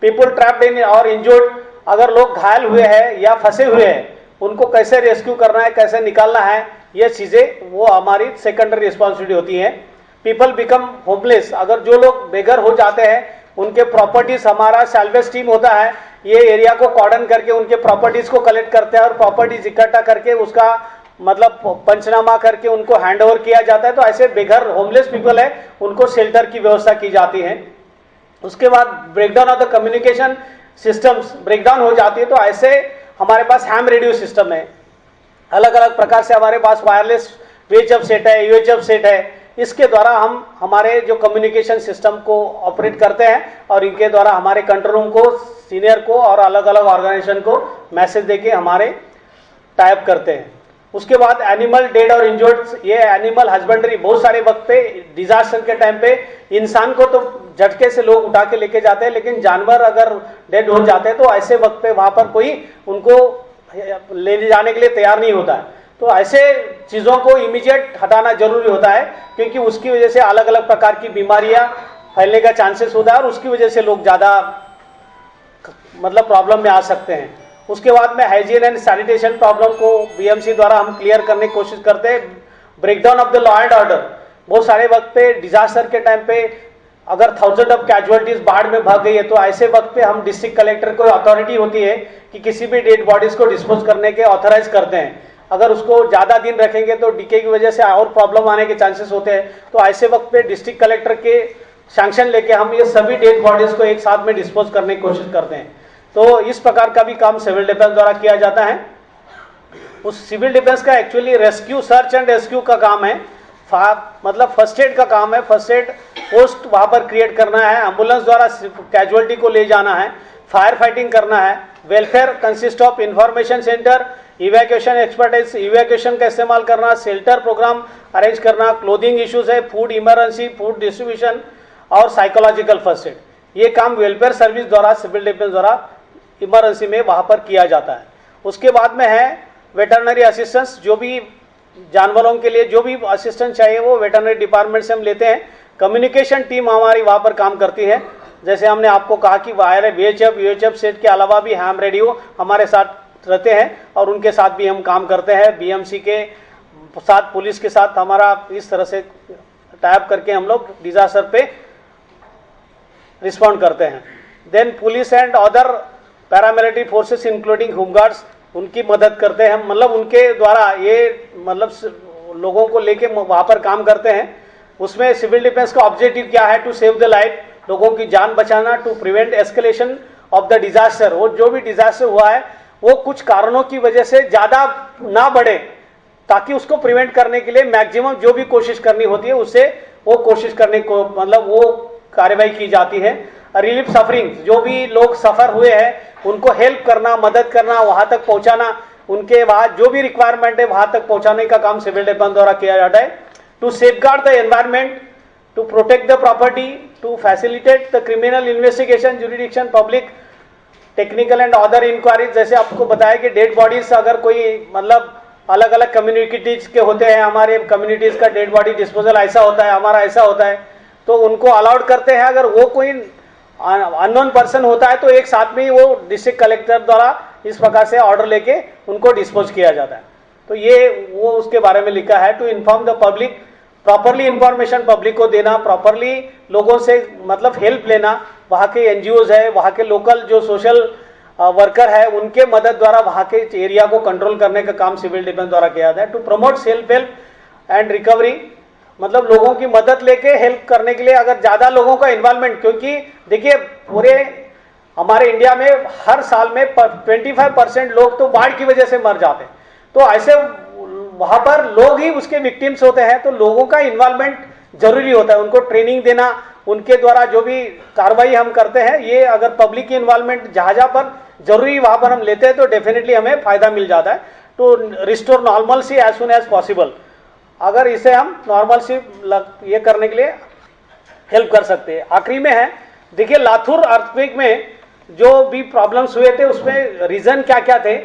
पीपल ट्रैप्ड इन और इंजर्ड, अगर लोग घायल हुए हैं या फंसे हुए हैं, उनको कैसे रेस्क्यू करना है, कैसे निकालना है, ये चीजें वो हमारी सेकेंडरी रिस्पॉन्सिबिलिटी होती है। पीपल बिकम होमलेस, अगर जो लोग बेघर हो जाते हैं, उनके प्रॉपर्टीज, हमारा सैल्वेज टीम होता है, ये एरिया को कॉर्डन करके उनके प्रॉपर्टीज को कलेक्ट करते हैं और प्रॉपर्टीज इकट्ठा करके उसका मतलब पंचनामा करके उनको हैंड ओवर किया जाता है। तो ऐसे बेघर होमलेस पीपल है, उनको शेल्टर की व्यवस्था की जाती है। उसके बाद breakdown of the communication systems breakdown हो जाती है, तो ऐसे हमारे पास हैम रेडियो सिस्टम है। अलग अलग प्रकार से हमारे पास वायरलेस VHF सेट है, UHF सेट है। इसके द्वारा हम हमारे जो कम्युनिकेशन सिस्टम को ऑपरेट करते हैं और इनके द्वारा हमारे कंट्रोल रूम को, सीनियर को और अलग अलग ऑर्गेनाइजेशन को मैसेज देके हमारे टाइप करते हैं। उसके बाद एनिमल डेड और इंजर्ड, ये एनिमल हस्बेंड्री बहुत सारे वक्त पे डिजास्टर के टाइम पे इंसान को तो झटके से लोग उठा के लेके जाते हैं, लेकिन जानवर अगर डेड हो जाते हैं तो ऐसे वक्त पे वहां पर कोई उनको ले जाने के लिए तैयार नहीं होता है। तो ऐसे चीजों को इमीडिएट हटाना जरूरी होता है, क्योंकि उसकी वजह से अलग अलग प्रकार की बीमारियां फैलने का चांसेस होता है और उसकी वजह से लोग ज्यादा मतलब प्रॉब्लम में आ सकते हैं। उसके बाद में हाइजीन एंड सैनिटेशन प्रॉब्लम को बीएमसी द्वारा हम क्लियर करने की कोशिश करते हैं। Breakdown of the law and order, बहुत सारे वक्त पे डिजास्टर के टाइम पे अगर 1000 ऑफ कैजुअलिटीज बाढ़ में भाग गई है तो ऐसे वक्त पे हम डिस्ट्रिक्ट कलेक्टर को अथॉरिटी होती है कि किसी भी डेड बॉडीज को डिस्पोज करने के ऑथराइज करते हैं। अगर उसको ज़्यादा दिन रखेंगे तो डीके की वजह से और प्रॉब्लम आने के चांसेस होते हैं, तो ऐसे वक्त पे डिस्ट्रिक्ट कलेक्टर के सैंक्शन लेके हम ये सभी डेड बॉडीज को एक साथ में डिस्पोज करने की कोशिश करते हैं। तो इस प्रकार का भी काम सिविल डिफेंस द्वारा किया जाता है। उस सिविल डिफेंस का actually rescue, search and rescue का काम है, मतलब फर्स्ट एड का काम है। फर्स्ट एड पोस्ट वहाँ पर क्रिएट करना है, एम्बुलेंस द्वारा कैजुअलिटी को ले जाना है, फायर फाइटिंग करना है। Welfare consist of information centre, evacuation expertise, evacuation का इस्तेमाल करना, शेल्टर प्रोग्राम अरेंज करना, क्लोथिंग इश्यूज है, फूड इमरजेंसी, फूड डिस्ट्रीब्यूशन और साइकोलॉजिकल फर्स्ट एड। ये काम वेलफेयर सर्विस द्वारा, सिविल डिफेंस द्वारा इमरजेंसी में वहाँ पर किया जाता है। उसके बाद में है वेटरनरी असिस्टेंस, जो भी जानवरों के लिए जो भी असिस्टेंस चाहिए वो वेटरनरी डिपार्टमेंट से हम लेते हैं। कम्युनिकेशन टीम हमारी वहाँ पर काम करती है, जैसे हमने आपको कहा कि वायर वीएचएफ सेट के अलावा भी हैम रेडियो हमारे साथ रहते हैं और उनके साथ भी हम काम करते हैं। बीएमसी के साथ, पुलिस के साथ हमारा इस तरह से टाइप करके हम लोग डिजास्टर पे रिस्पॉन्ड करते हैं। Then police and other paramilitary forces including home guards, उनकी मदद करते हैं, मतलब उनके द्वारा ये मतलब लोगों को लेके वहाँ पर काम करते हैं। उसमें सिविल डिफेंस का ऑब्जेक्टिव क्या है? टू सेव द लाइफ, लोगों की जान बचाना, to prevent escalation of the disaster. वो जो भी डिजास्टर हुआ है वो कुछ कारणों की वजह से ज़्यादा ना बढ़े, ताकि उसको प्रिवेंट करने के लिए मैक्सिमम जो भी कोशिश करनी होती है उससे वो कोशिश करने को मतलब वो कार्रवाई की जाती है। रिलीफ सफरिंग, जो भी लोग सफ़र हुए हैं उनको हेल्प करना, मदद करना, वहाँ तक पहुँचाना, उनके वहाँ जो भी रिक्वायरमेंट है वहाँ तक पहुँचाने का काम सिविल डिफेंस द्वारा किया जाता है। To safeguard the environment, to protect the property, to facilitate the criminal investigation, jurisdiction, public technical and other enquiries. जैसे आपको बताया कि डेड बॉडीज अगर कोई मतलब अलग अलग कम्युनिटीज के होते हैं, हमारे कम्युनिटीज का डेड बॉडी डिस्पोजल ऐसा होता है, हमारा ऐसा होता है, तो उनको अलाउड करते हैं। अगर वो कोई अननोन पर्सन होता है तो एक साथ में ही वो डिस्ट्रिक्ट कलेक्टर द्वारा इस प्रकार से ऑर्डर लेके उनको डिस्पोज किया जाता है। तो ये वो उसके बारे में लिखा है। To inform the public, properly information public को देना, प्रॉपरली लोगों से मतलब हेल्प लेना, वहाँ के एनजीओज है, वहाँ के लोकल जो सोशल वर्कर है उनके मदद द्वारा वहाँ के एरिया को कंट्रोल करने का काम सिविल डिफेंस द्वारा किया जाता है। To promote self help and recovery, मतलब लोगों की मदद लेके हेल्प करने के लिए अगर ज़्यादा लोगों का इन्वॉल्वमेंट, क्योंकि देखिए पूरे हमारे इंडिया में हर साल में 25% लोग तो बाढ़ की वजह से मर जाते हैं, तो ऐसे वहाँ पर लोग ही उसके विक्टिम्स होते हैं। तो लोगों का इन्वॉल्वमेंट जरूरी होता है, उनको ट्रेनिंग देना, उनके द्वारा जो भी कार्रवाई हम करते हैं, ये अगर पब्लिक की इन्वॉल्वमेंट जहाँ पर जरूरी वहाँ पर हम लेते हैं तो डेफिनेटली हमें फ़ायदा मिल जाता है। To restore normalcy as soon as possible, अगर इसे हम नॉर्मल सी ये करने के लिए हेल्प कर सकते हैं। आखिरी में है, देखिए लाथुर अर्थक्वेक में जो भी प्रॉब्लम्स हुए थे उसमें रीज़न क्या क्या थे।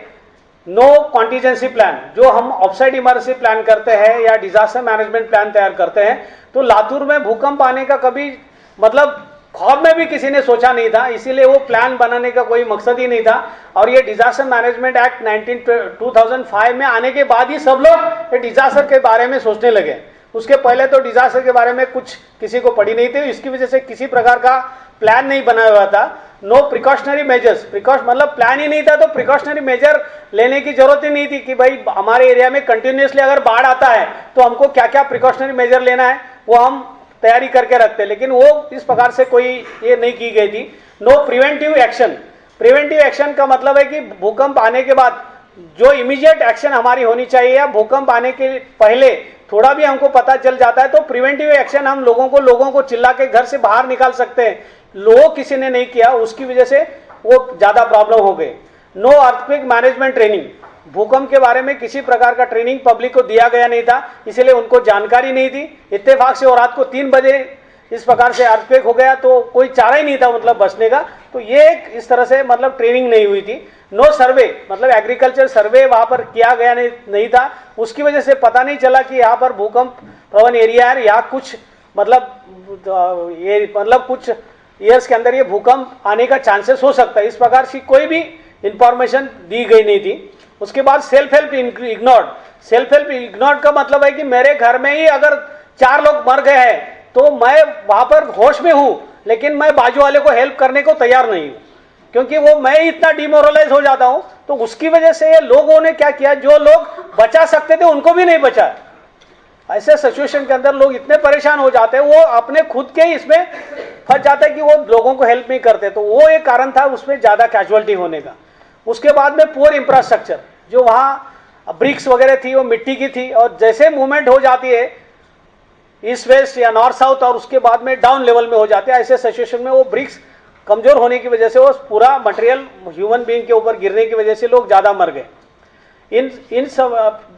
नो कॉन्टीजेंसी प्लान, जो हम ऑफसाइड इमरजेंसी प्लान करते हैं या डिजास्टर मैनेजमेंट प्लान तैयार करते हैं, तो लातूर में भूकंप आने का कभी मतलब ख्वाब में भी किसी ने सोचा नहीं था, इसीलिए वो प्लान बनाने का कोई मकसद ही नहीं था। और ये डिजास्टर मैनेजमेंट एक्ट 2005 में आने के बाद ही सब लोग ये डिजास्टर के बारे में सोचने लगे। उसके पहले तो डिजास्टर के बारे में कुछ किसी को पड़ी नहीं थी, इसकी वजह से किसी प्रकार का प्लान नहीं बनाया हुआ था। नो प्रिकॉशनरी मेजर्स, मतलब प्लान ही नहीं था तो प्रिकॉशनरी मेजर लेने की जरूरत ही नहीं थी कि भाई हमारे एरिया में कंटिन्यूसली अगर बाढ़ आता है तो हमको क्या क्या प्रिकॉशनरी मेजर लेना है वो हम तैयारी करके रखते, लेकिन वो इस प्रकार से कोई ये नहीं की गई थी। No preventive action, preventive action का मतलब है कि भूकंप आने के बाद जो इमीडिएट एक्शन हमारी होनी चाहिए या भूकंप आने के पहले थोड़ा भी हमको पता चल जाता है तो प्रिवेंटिव एक्शन हम लोगों को चिल्ला के घर से बाहर निकाल सकते हैं। लोग किसी ने नहीं किया, उसकी वजह से वो ज़्यादा प्रॉब्लम हो गई। नो अर्थक्वेक मैनेजमेंट ट्रेनिंग, भूकंप के बारे में किसी प्रकार का ट्रेनिंग पब्लिक को दिया गया नहीं था, इसलिए उनको जानकारी नहीं थी। इत्तेफाक से वो रात को 3 बजे इस प्रकार से अर्थक्वेक हो गया तो कोई चारा ही नहीं था मतलब बचने का, तो ये इस तरह से मतलब ट्रेनिंग नहीं हुई थी। नो सर्वे, मतलब एग्रीकल्चर सर्वे वहाँ पर किया गया नहीं था, उसकी वजह से पता नहीं चला कि यहाँ पर भूकंप प्रवण एरिया है या कुछ मतलब कुछ ईयर्स के अंदर ये भूकंप आने का चांसेस हो सकता है। इस प्रकार की कोई भी इंफॉर्मेशन दी गई नहीं थी। उसके बाद self help ignored. Self help ignored का मतलब है कि मेरे घर में ही अगर 4 लोग मर गए हैं तो मैं वहां पर होश में हूं, लेकिन मैं बाजू वाले को हेल्प करने को तैयार नहीं हूं, क्योंकि वो मैं इतना डिमोरलाइज हो जाता हूं। तो उसकी वजह से लोगों ने क्या किया, जो लोग बचा सकते थे उनको भी नहीं बचा। ऐसे सिचुएशन के अंदर लोग इतने परेशान हो जाते हैं, वो अपने खुद के ही इसमें फंस जाते हैं कि वो लोगों को हेल्प नहीं करते। तो वो एक कारण था उसमें ज्यादा कैजुअलिटी होने का। उसके बाद में पुअर इंफ्रास्ट्रक्चर, जो वहाँ ब्रिक्स वगैरह थी वो मिट्टी की थी, और जैसे मूवमेंट हो जाती है ईस्ट वेस्ट या नॉर्थ साउथ और उसके बाद में डाउन लेवल में हो जाते हैं, ऐसे सिचुएशन में वो ब्रिक्स कमजोर होने की वजह से वो पूरा मटेरियल ह्यूमन बीइंग के ऊपर गिरने की वजह से लोग ज्यादा मर गए।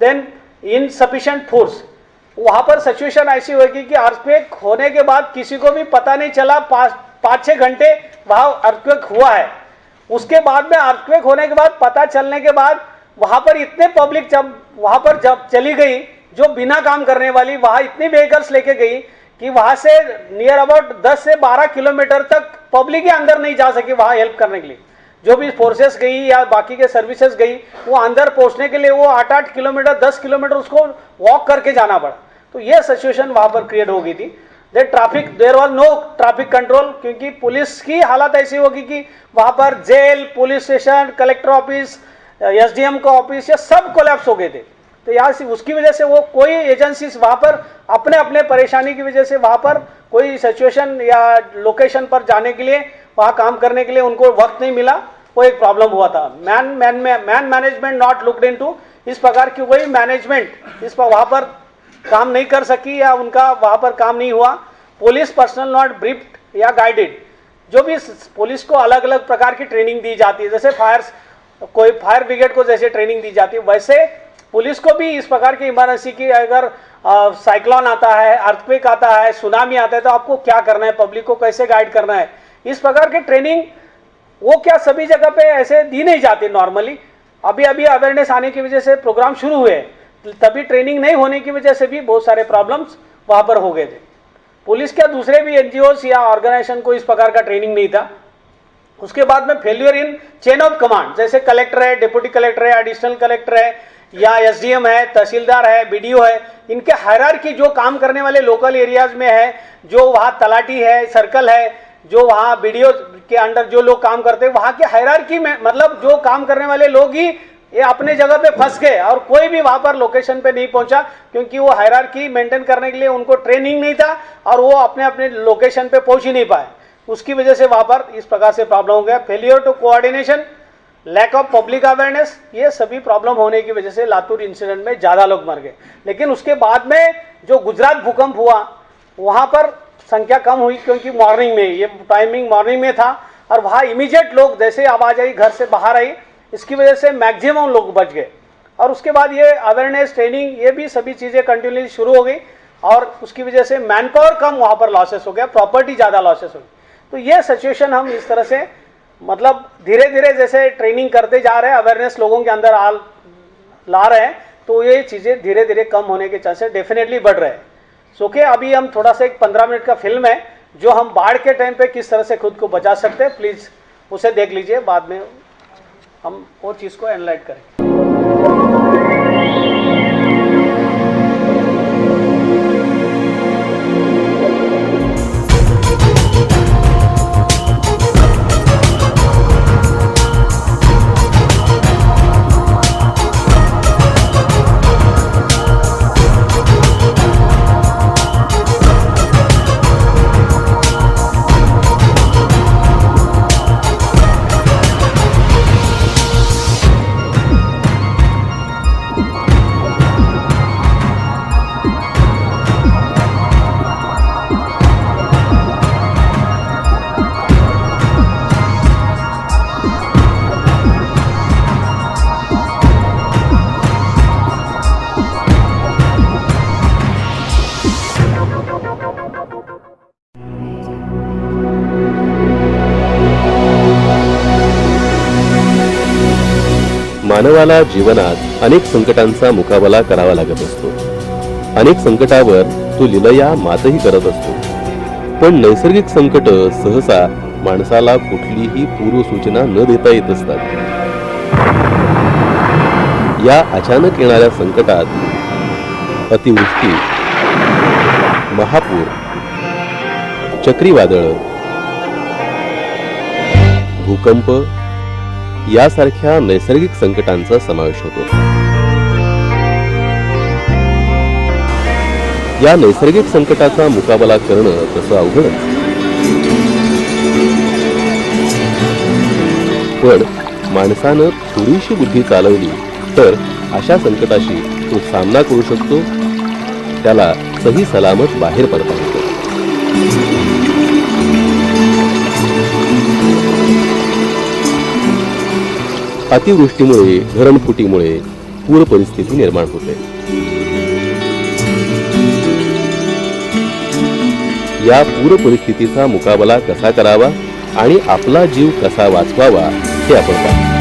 देन इनसफिशिएंट फोर्स, वहां पर सिचुएशन ऐसी होगी कि अर्थक्वेक होने के बाद किसी को भी पता नहीं चला 5-6 घंटे वहां अर्थक्वेक हुआ है। उसके बाद में अर्थक्वेक होने के बाद पता चलने के बाद वहां पर इतने पब्लिक जब चली गई जो बिना काम करने वाली, वहां इतनी व्हीकल्स लेके गई कि वहां से नियर अबाउट 10 से 12 किलोमीटर तक पब्लिक ही अंदर नहीं जा सकी वहां हेल्प करने के लिए। जो भी फोर्सेस गई या बाकी के सर्विसेज गई, वो अंदर पहुंचने के लिए वो 8-8 किलोमीटर 10 किलोमीटर उसको वॉक करके जाना पड़ा। तो ये सिचुएशन वहां पर क्रिएट हो गई थी। There was no traffic control, क्योंकि पुलिस की हालत ऐसी होगी कि वहां पर jail, police station, collector office, SDM का ऑफिस, ये सब कोलैप्स हो गए थे। तो यहाँ से उसकी वजह से वो कोई एजेंसी वहां पर अपने अपने परेशानी की वजह से वहां पर कोई सिचुएशन या लोकेशन पर जाने के लिए, वहां काम करने के लिए उनको वक्त नहीं मिला। वो एक प्रॉब्लम हुआ था। Man management not looked into, इस प्रकार की कोई मैनेजमेंट इस पर वहां पर काम नहीं कर सकी या उनका वहां पर काम नहीं हुआ। पुलिस पर्सनल नॉट ब्रीफ्ड या गाइडेड, जो भी पुलिस को अलग अलग प्रकार की ट्रेनिंग दी जाती है, जैसे फायर ब्रिगेड को जैसे ट्रेनिंग दी जाती है, वैसे पुलिस को भी इस प्रकार की इमरजेंसी की, अगर साइक्लोन आता है, अर्थक्वेक आता है, सुनामी आता है, तो आपको क्या करना है, पब्लिक को कैसे गाइड करना है, इस प्रकार की ट्रेनिंग वो क्या सभी जगह पे ऐसे दी नहीं जाती नॉर्मली। अभी अवेयरनेस आने की वजह से प्रोग्राम शुरू हुए, तभी ट्रेनिंग नहीं होने की वजह से भी बहुत सारे प्रॉब्लम्स वहां पर हो गए थे। पुलिस के दूसरे भी एनजीओस या ऑर्गेनाइजेशन को इस प्रकार का ट्रेनिंग नहीं था। उसके बाद में failure in chain of command, जैसे कलेक्टर है, डिप्टी कलेक्टर है, एडिशनल कलेक्टर है, या एसडीएम है, तहसीलदार है, बीडीओ है, इनके हायरार्की जो काम करने वाले लोकल एरियाज में है, जो वहां तलाटी है, सर्कल है, जो वहां बीडीओ के अंडर जो लोग काम करते हैं, वहां के हायरार्की में मतलब जो काम करने वाले लोग ही ये अपने जगह पे फंस गए और कोई भी वहां पर लोकेशन पे नहीं पहुंचा, क्योंकि वो हायरार्की मेंटेन करने के लिए उनको ट्रेनिंग नहीं था और वो अपने अपने लोकेशन पे पहुंच ही नहीं पाए। उसकी वजह से वहां पर इस प्रकार से प्रॉब्लम हो गया। Failure to coordination, lack of public awareness, ये सभी प्रॉब्लम होने की वजह से लातूर इंसिडेंट में ज्यादा लोग मर गए। लेकिन उसके बाद में जो गुजरात भूकंप हुआ वहां पर संख्या कम हुई, क्योंकि मॉर्निंग में, ये टाइमिंग मॉर्निंग में था और वहां इमीडिएट लोग जैसे आवाज आई घर से बाहर आई, इसकी वजह से मैक्सिमम लोग बच गए। और उसके बाद ये अवेयरनेस ट्रेनिंग, ये भी सभी चीजें कंटिन्यूसली शुरू हो गई और उसकी वजह से मैन पावर कम वहां पर लॉसेस हो गया, प्रॉपर्टी ज्यादा लॉसेस हो गई। तो ये सिचुएशन हम इस तरह से मतलब धीरे धीरे जैसे ट्रेनिंग करते जा रहे हैं, अवेयरनेस लोगों के अंदर ला रहे हैं, तो ये चीजें धीरे धीरे कम होने के चांसेस डेफिनेटली बढ़ रहे हैं। सो के अभी हम थोड़ा सा एक 15 मिनट का फिल्म है जो हम बाढ़ के टाइम पे किस तरह से खुद को बचा सकते हैं, प्लीज उसे देख लीजिए, बाद में हम वो चीज को एनालाइज करें। मानवाला जीवनात अनेक संकटांचा मुकाबला करावा लागत असतो। अनेक संकटावर तो लीलया मातही करत असतो, पण नैसर्गिक संकट सहसा माणसाला कुठलीही पूर्वसूचना न देता येत असतात। या अचानक येणाऱ्या संकटात अतिवृष्टी, महापूर, चक्रीवादळ, भूकंप यासारख्या नैसर्गिक संकटांचा समावेश होतो. या नैसर्गिक संकटाचा मुकाबला करणं तसं अवघडच, पण माणसानं थोडीशी बुद्धी चालवली तर अशा संकटाशी तो सामना करू शकतो, त्याला सही सलामत बाहेर पडता येतो. अतिवृष्टीमुळे, धरणफुटीमुळे पूर परिस्थिती निर्माण होते. या पूर परिस्थितीचा मुकाबला कसा करावा आणि आपला जीव कसा वाचवावा हे आपण पाहू.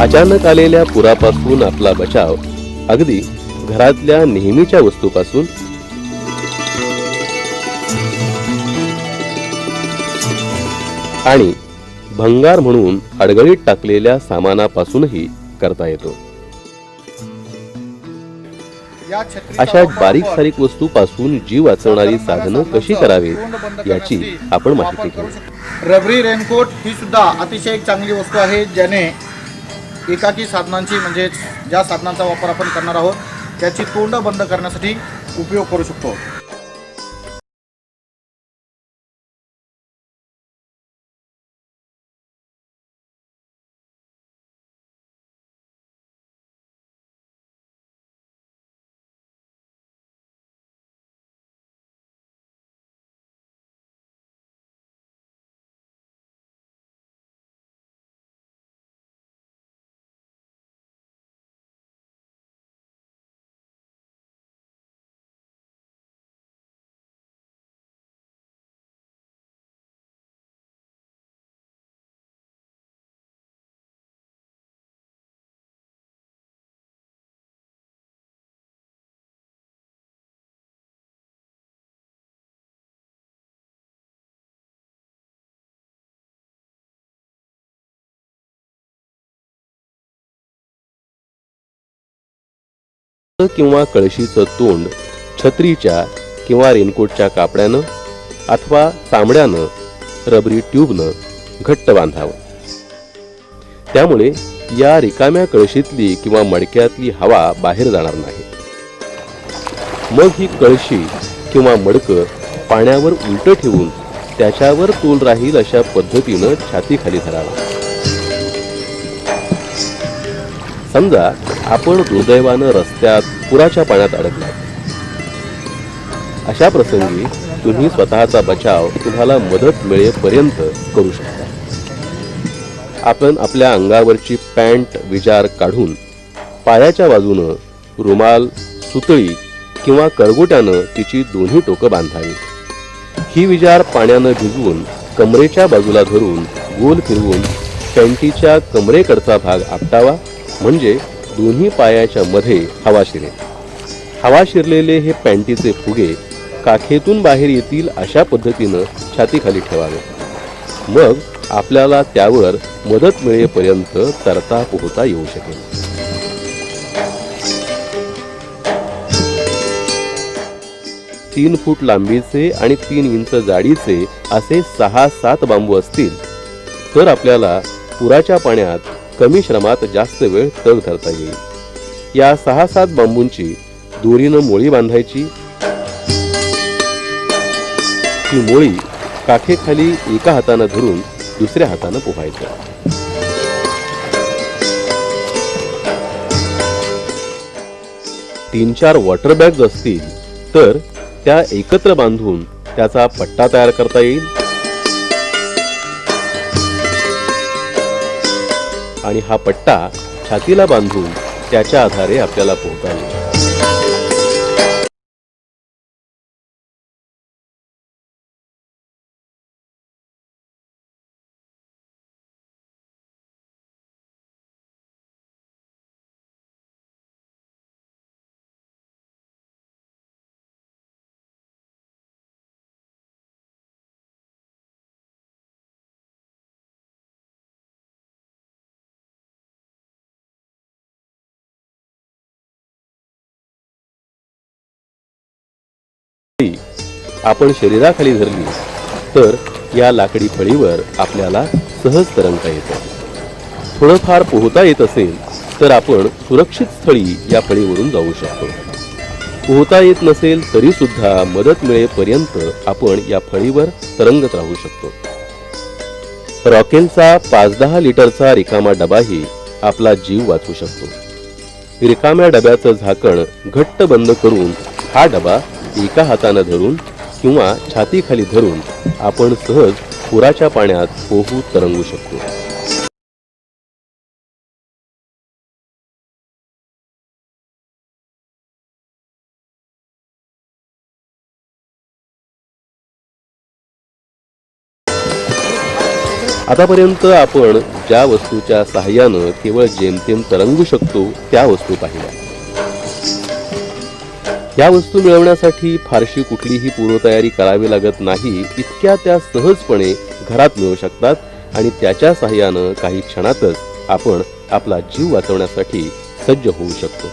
अचानक आलेल्या पुरापासून आपला बचाव अगदी घरातल्या नेहमीच्या वस्तूपासून आणि भंगार म्हणून अडगळीत टाकलेल्या सामानापासूनही करता येतो. अशा बारीक सारीक वस्तूपासून जीव वाचवणारी साधनं कशी करावीत याची आपण माहिती घेऊ. रबरी रेनकोट ही सुद्धा अतिशय एक चांगली वस्तू आहे, ज्याने एकाकी साधनांची म्हणजे ज्या साधनांचा वापर आपण करणार आहोत त्याची तोंड बंद करण्यासाठी उपयोग करू शकतो. किंवा कळशीचं तोंड छत्रीच्या किंवा रेनकोटच्या कापड्यानं अथवा चामड्यानं, रबरी ट्यूबनं घट्ट बांधावं. त्यामुळे या रिकाम्या कळशीतली किंवा मडक्यातली हवा बाहेर जाणार नाही. मग ही कळशी किंवा मडकं पाण्यावर उलट ठेवून त्याच्यावर तोल राहील अशा पद्धतीनं छातीखाली धरावा. समजा आपण दुर्दैवानं रस्त्यात पुराच्या पाण्यात अडकलात. अशा प्रसंगी तुम्ही स्वतःचा बचाव तुम्हाला मदत मिळेपर्यंत करू शकता. आपण आपल्या अंगावरची पॅन्ट विजार काढून पायाच्या बाजूनं रुमाल, सुतळी किंवा करगोट्यानं तिची दोन्ही टोकं बांधावी. ही विजार पाण्यानं भिजवून कमरेच्या बाजूला धरून गोल फिरवून पॅन्टीच्या कमरेकडचा भाग आपटावा, म्हणजे दोन्ही पायाच्या मध्ये हवा शिरेल. हवा शिरलेले हे पॅन्टीचे फुगे काखेतून बाहेर येतील अशा पद्धतीनं छातीखाली ठेवावे. मग आपल्याला त्यावर मदत मिळेपर्यंत तरता पोहता येऊ शकेल. 3 फूट लांबीचे आणि 3 इंच जाडीचे असे 6-7 बांबू असतील तर आपल्याला पुराच्या पाण्यात कमी श्रमात जास्त वेळ तग धरता येईल. या 6-7 बांबूंची दोरीनं मोळी बांधायची. ती मोळी काखेखाली एका हातानं धरून दुसऱ्या हातानं पोहायचं. तीन 4 वॉटर बॅग्स असतील तर त्या एकत्र बांधून त्याचा पट्टा तयार करता येईल आणि हा पट्टा छातीला बांधून त्याच्या आधारे आपल्याला पोहता येईल. फळी आपण शरीराखाली धरली तर या लाकडी फळीवर आपल्याला सहज तरंगता येतं. थोडंफार पोहता येत असेल तर आपण सुरक्षित स्थळी या फळीवरून जाऊ शकतो. पोहता येत नसेल तरी सुद्धा मदत मिळेपर्यंत आपण या फळीवर तरंगत राहू शकतो. रॉकेलचा 5-10 लिटरचा रिकामा डबाही आपला जीव वाचवू शकतो. रिकाम्या डब्याचं झाकण घट्ट बंद करून हा डबा एका हाताने धरून किंवा छातीखाली धरून आपण सहज पुराच्या पाण्यात पोहू तरंगू शकतो. आतापर्यंत आपण ज्या वस्तूच्या सहाय्यानं केवळ जेमतेम तरंगू शकतो त्या वस्तू पाहिल्या. या वस्तू मिळवण्यासाठी फारशी कुठलीही पूर्वतयारी करावी लागत नाही. इतक्या त्या सहजपणे घरात मिळू शकतात आणि त्याच्या सहाय्यानं काही क्षणातच आपण आपला जीव वाचवण्यासाठी सज्ज होऊ शकतो.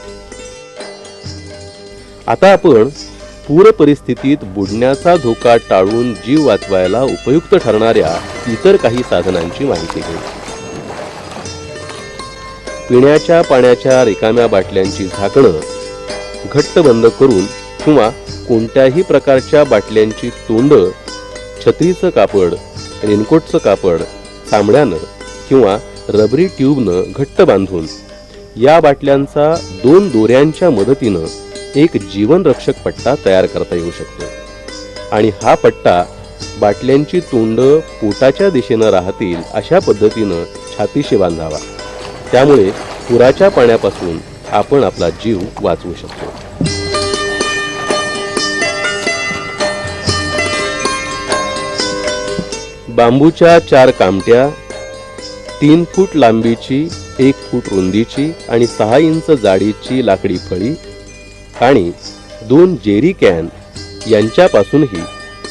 आता आपण पूर परिस्थितीत बुडण्याचा धोका टाळून जीव वाचवायला उपयुक्त ठरणाऱ्या इतर काही साधनांची माहिती घेऊ. पिण्याच्या पाण्याच्या रिकाम्या बाटल्यांची झाकणं घट्ट बंद करून किंवा कोणत्याही प्रकारच्या बाटल्यांची तोंड छत्रीचं कापड, रेनकोटचं कापड, चामड्यानं किंवा रबरी ट्यूबनं घट्ट बांधून या बाटल्यांचा 2 दोऱ्यांच्या मदतीनं एक जीवनरक्षक पट्टा तयार करता येऊ शकतो. आणि हा पट्टा बाटल्यांची तोंड पोटाच्या दिशेनं राहतील अशा पद्धतीनं छातीशी बांधावा. त्यामुळे पुराच्या पाण्यापासून आपण आपला जीव वाचवू शकतो. बांबूच्या 4 कामट्या, 3 फूट लांबीची, 1 फूट रुंदीची आणि 6 इंच जाडीची लाकडी फळी आणि 2 जेरी कॅन यांच्यापासूनही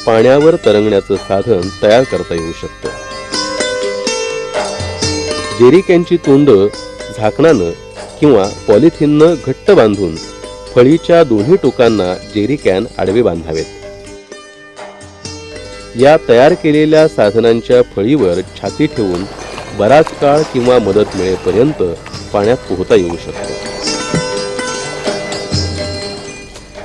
पाण्यावर तरंगण्याचं साधन तयार करता येऊ शकतं. जेरी कॅनची तोंड झाकणानं किंवा पॉलिथिननं घट्ट बांधून फळीच्या दोन्ही टोकांना जेरी कॅन आडवे बांधावेत. या तयार केलेल्या साधनांच्या फळीवर छाती ठेवून बराच काळ किंवा मदत मिळेपर्यंत पाण्यात पोहता येऊ शकतो.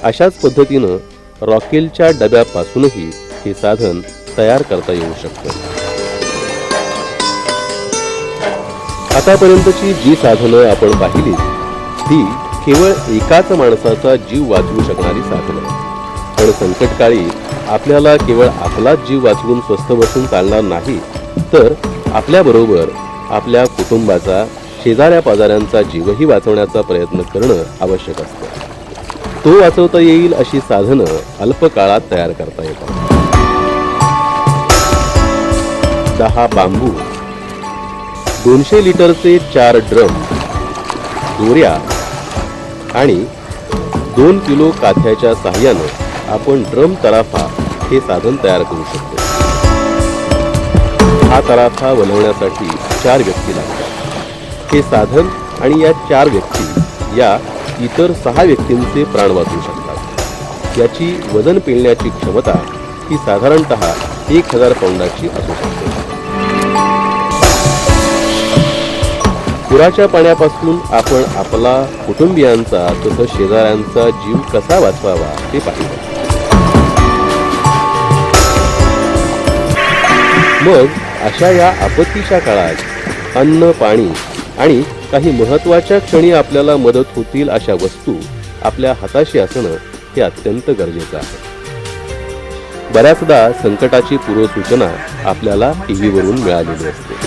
अशाच पद्धतीनं रॉकेलच्या डब्यापासूनही हे साधन तयार करता येऊ शकतं. आतापर्यंतची जी साधनं आपण पाहिली ती केवळ एकाच माणसाचा जीव वाचवू शकणारी साधनं. पण संकटकाळी आपल्याला केवळ आपलाच जीव वाचवून स्वस्थ बसून चालणार नाही, तर आपल्याबरोबर आपल्या कुटुंबाचा, शेजाऱ्या पाजाऱ्यांचा जीवही वाचवण्याचा प्रयत्न करणं आवश्यक असतं. तो वाचवता येईल अशी साधनं अल्प काळात तयार करता येतात. 10 बांबू, 200 लिटरचे 4 ड्रम, दोऱ्या आणि 2 किलो काथ्याच्या सहाय्यानं आपण ड्रम तराफा हे साधन तयार करू शकतो. हा तराफा बनवण्यासाठी 4 व्यक्ती लागतात. हे साधन आणि या 4 व्यक्ती या इतर 6 व्यक्तींचे प्राण वाचवू शकतात. याची वजन पेलण्याची क्षमता ही साधारणतः 1000 पाऊंडाची असू शकते. पुराच्या पाण्यापासून आपण आपला, कुटुंबियांचा तसंच शेजाऱ्यांचा जीव कसा वाचवावा ते पाहिलं. मग अशा या आपत्तीच्या काळात अन्न, पाणी आणि काही महत्त्वाच्या क्षणी आपल्याला मदत होतील अशा वस्तू आपल्या हाताशी असणं हे अत्यंत गरजेचं आहे. बऱ्याचदा संकटाची पूर्वसूचना आपल्याला टीव्हीवरून मिळालेली असते.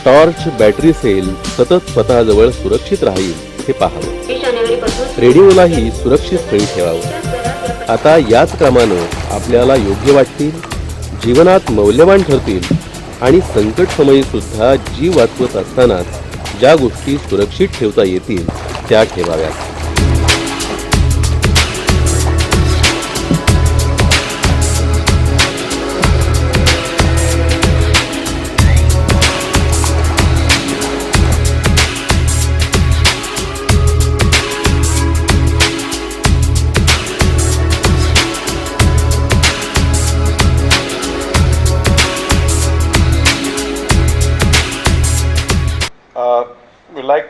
टॉर्च, बॅटरी सेल सतत स्वतःजवळ सुरक्षित राहील हे पाहावं. रेडिओलाही सुरक्षित स्थळी ठेवावं. आता याच क्रमानं आपल्याला योग्य वाटतील, जीवनात मौल्यवान ठरतील आणि संकट समयी सुद्धा जीव वाचवत असताना ज्या गोष्टी सुरक्षित ठेवता येतील त्या ठेवाव्यात.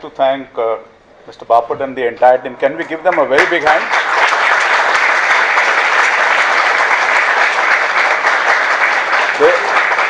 to thank Mr. Bapat and the entire team. Can we give them a very big hand?